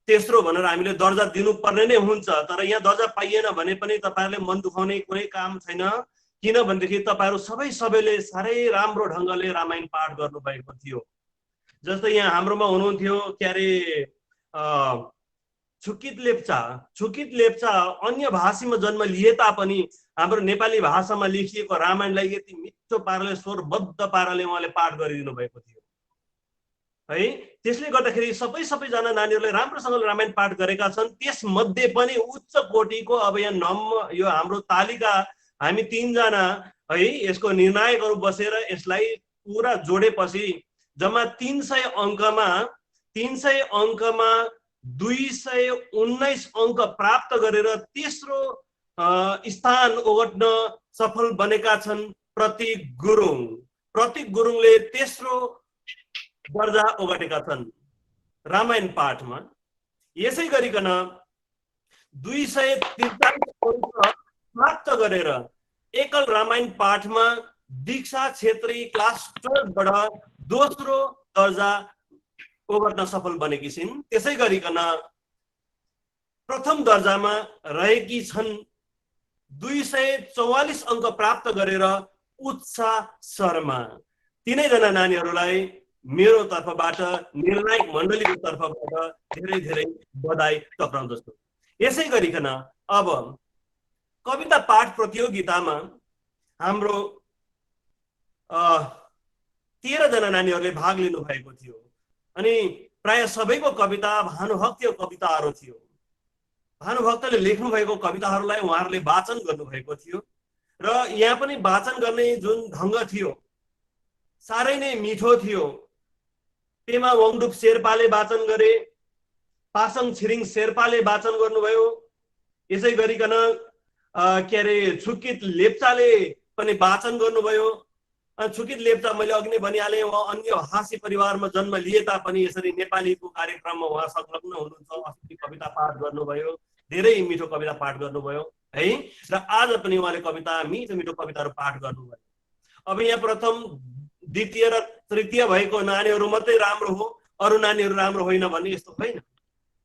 तेस्रो भनेर हामीले दर्जा दिनुपर्ने नै हुन्छ। तर यहाँ दर्जा पाइएन भने पनि तपाईहरुले मन दुखाउने कुनै काम छैन, किनभनेदेखि तपाईहरु सबैले साह्रै राम्रो ढङ्गले रामायण पाठ गर्नुभएको थियो। जस्तै यहाँ हाम्रोमा हुनुहुन्थ्यो के अरे छुकित लेप्चा अन्य भाषीमा जन्म लिए तापनि हाम्रो नेपाली भाषामा लेखिएको रामायणलाई यति मिठो पाराले स्वरबद्ध पाराले उहाँले पाठ गरिदिनु भएको थियो है। त्यसले गर्दाखेरि सबैजना नानीहरूले राम्रोसँगले रामायण पाठ गरेका छन्। त्यसमध्ये पनि उच्च कोटिको अब यहाँ यो हाम्रो तालिका हामी 3 जना है यसको निर्णायकहरू बसेर यसलाई पुरा जोडेपछि जम्मा 300 अङ्कमा 219 अङ्क प्राप्त गरेर तेस्रो स्थान ओगट्न सफल बनेका छन् प्रतीक गुरुङले तेस्रो दर्जा ओगटेका छन् रामायण पाठमा। यसै गरिकन 243 अङ्क प्राप्त गरेर एकल रामायण पाठमा दीक्षा छेत्री क्लास 12 बाट दोस्रो दर्जा ओगट्न सफल बनेकी छिन्। त्यसै गरिकन प्रथम दर्जामा रहेकी छन् 244 अङ्क प्राप्त गरेर उत्साह शर्मा। तीनै जना नानीहरूलाई मेरो तर्फबाट, निर्णायक मण्डलीको तर्फबाट धेरै धेरै बधाई टक्राउँदछु। यसै गरिकन अब कविता पाठ प्रतियोगितामा हाम्रो 13 जना नानीहरूले भाग लिनु भएको थियो अनि प्राय सबैको कविता भानुभक्तीय कविताहरू थियो। भानुभक्तले लेख्नु भएको कविताहरूलाई उहाँहरूले वाचन गर्नुभएको थियो र यहाँ पनि वाचन गर्ने जुन ढङ्ग थियो साह्रै नै मिठो थियो। पेमा वाङडुप शेर्पाले वाचन गरे, पासङ छिरिङ शेर्पाले वाचन गर्नुभयो, यसै गरिकन के अरे छुकित लेप्चाले पनि वाचन गर्नुभयो छुकित लेप्चा मैले अघि नै भनिहालेँ, उहाँ अन्य भाषी परिवारमा जन्म लिए तापनि यसरी नेपालीको कार्यक्रममा उहाँ संलग्न हुनुहुन्छ। अस्ति कविता पाठ गर्नुभयो, धेरै मिठो कविता पाठ गर्नुभयो है, र आज पनि उहाँले कविता मिठो मिठो कविताहरू पाठ गर्नुभयो। अब यहाँ प्रथम द्वितीय र तृतीय भएको नानीहरू मात्रै राम्रो हो, अरू नानीहरू राम्रो होइन भन्ने यस्तो होइन।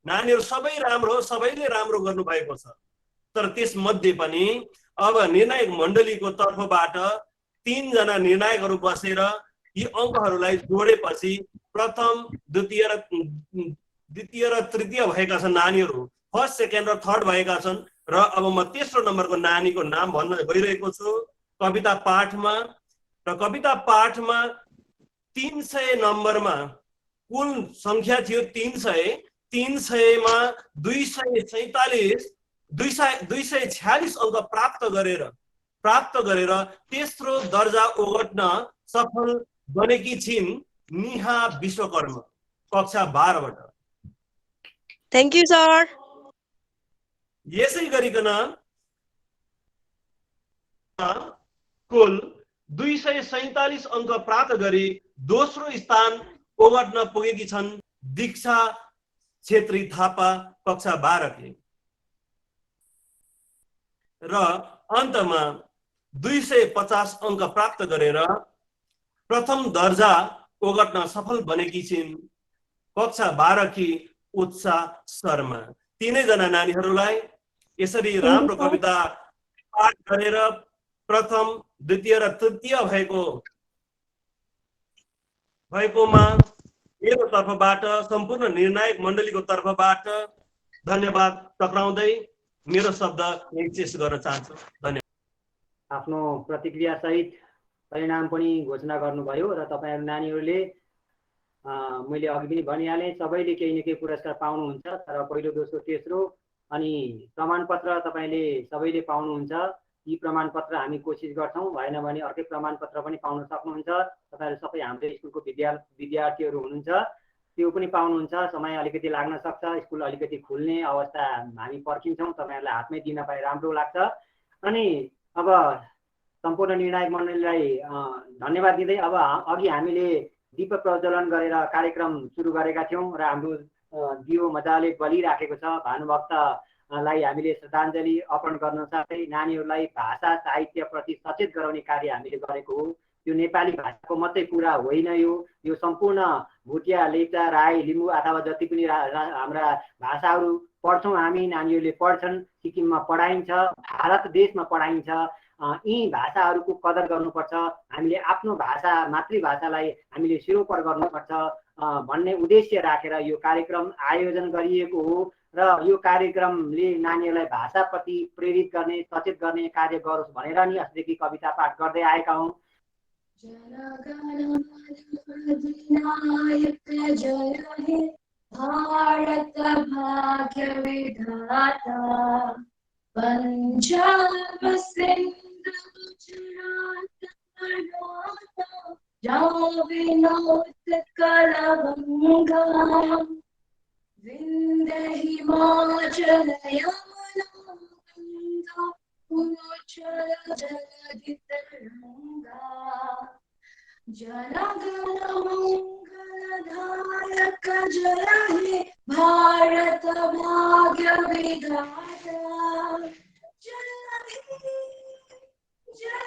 नानीहरू सबै राम्रो हो, सबैले राम्रो गर्नुभएको छ। तर त्यसमध्ये पनि अब निर्णायक मण्डलीको तर्फबाट 3 जना निर्णायकहरू बसेर यी अङ्कहरूलाई जोडेपछि प्रथम द्वितीय र तृतीय भएका छन् नानीहरू, फर्स्ट सेकेन्ड र थर्ड भएका छन्। र अब म तेस्रो नम्बरको नानीको नाम भन्न गइरहेको छु कविता पाठमा। र कविता पाठमा 300 नम्बरमा कुल संख्या थियो 300 मा 246 अङ्क प्राप्त गरेर तेस्रो दर्जा ओगट्न सफल बनेकी छिन् निहा विश्वकर्मा कक्षा 12 बाट। Thank you sir. यसै गरिकन कुल 247 अङ्क प्राप्त गरी दोस्रो स्थान ओगट्न पुगेकी छन् दीक्षा छेत्री थापा कक्षा 12 की। र अन्तमा 250 अङ्क प्राप्त गरेर प्रथम दर्जा ओगट्न सफल बनेकी छिन् कक्षा 12 की उत्साह शर्मा। तीनै जना नानीहरूलाई यसरी राम्रो कविता पाठ गरेर प्रथम द्वितीय र तृतीय भएकोमा मेरो तर्फबाट सम्पूर्ण निर्णायक मण्डलीको तर्फबाट धन्यवाद टक्राउँदै मेरो शब्द एक्सेस गर्न चाहन्छु। धन्यवाद। आफ्नो प्रतिक्रिया सहित परिणाम पनि घोषणा गर्नुभयो र तपाईहरु नानीहरूले मैले अघि पनि भनिहालेँ सबैले केही न केही पुरस्कार पाउनुहुन्छ। तर पहिलो दोस्रो तेस्रो अनि प्रमाणपत्र तपाईले सबैले पाउनुहुन्छ। यी प्रमाणपत्र हामी कोसिस गर्छौं, भएन भने अर्कै प्रमाणपत्र पनि पाउन सक्नुहुन्छ। तपाईहरु सबै हाम्रो स्कुलको विद्यार्थीहरू हुनुहुन्छ, त्यो पनि पाउनुहुन्छ। समय अलिकति लाग्न सक्छ, स्कुल अलिकति खुल्ने अवस्था हामी पर्खिन्छौं। तपाईहरुलाई हातमै दिन पाए राम्रो लाग्छ। अनि अब सम्पूर्ण निर्णायक मण्डलीलाई धन्यवाद दिँदै अब अघि हामीले दीप प्रज्वलन गरेर कार्यक्रम सुरु गरेका थियौं र हाम्रो दियो मजाले बलिराखेको छ। भानुभक्तलाई हामीले श्रद्धाञ्जली अर्पण गर्न साथै नानीहरूलाई भाषा साहित्य प्रति सचेत गराउने कार्य हामीले गरेको हो। यो नेपाली भाषाको मात्रै कुरा होइन, यो सम्पूर्ण भुटिया लेप्चा राई लिम्बू अथवा जति पनि हाम्रा भाषाहरू पढ्छौँ हामी, नानीहरूले पढ्छन्, सिक्किममा पढाइन्छ, भारत देशमा पढाइन्छ। यी भाषाहरूको कदर गर्नुपर्छ। हामीले आफ्नो भाषा मातृभाषालाई हामीले सिरोपर गर्नुपर्छ भन्ने उद्देश्य राखेर यो कार्यक्रम आयोजन गरिएको हो र यो कार्यक्रमले नानीहरूलाई भाषाप्रति प्रेरित गर्ने सचेत गर्ने कार्य गरोस् भनेर नि अस्तिदेखि कविता पाठ गर्दै आएका हौं। भारत भाग्य विधाता पंजाब सिंध गुजरात कर्नाटक विनोद कलवंगा विंध्य हिमाचल यमुना गंगा उच्चल जलधि तरंगा जनगण मंगलदायक जय हे भारत भाग्य विधाता जय हे जय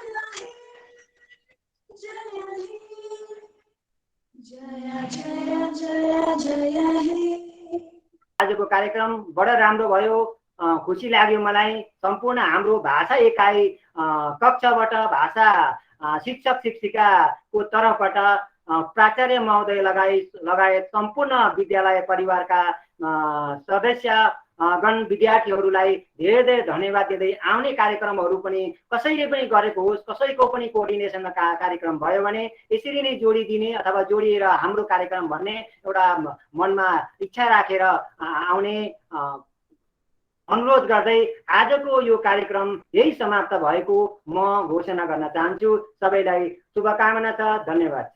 हे जय हे जय जय जय जय हे। आजको कार्यक्रम बडो राम्रो भयो, खुसी लाग्यो मलाई। सम्पूर्ण हाम्रो भाषा एकाइ कक्षाबाट भाषा शिक्षक शिक्षिकाको तर्फबाट प्राचार्य महोदय लगायत सम्पूर्ण विद्यालय परिवारका सदस्यगण विद्यार्थीहरूलाई धेरै धेरै धन्यवाद दिँदै आउने कार्यक्रमहरू पनि कसैले पनि गरेको होस्, कसैको पनि कोअर्डिनेसनमा कार्यक्रम भयो भने यसरी नै जोडिदिने अथवा जोडिएर हाम्रो कार्यक्रम भन्ने एउटा मनमा इच्छा राखेर आउने अनुरोध गर्दै आजको यो कार्यक्रम यही समाप्त भएको म घोषणा गर्न चाहन्छु। सबैलाई शुभकामना छ। धन्यवाद छ।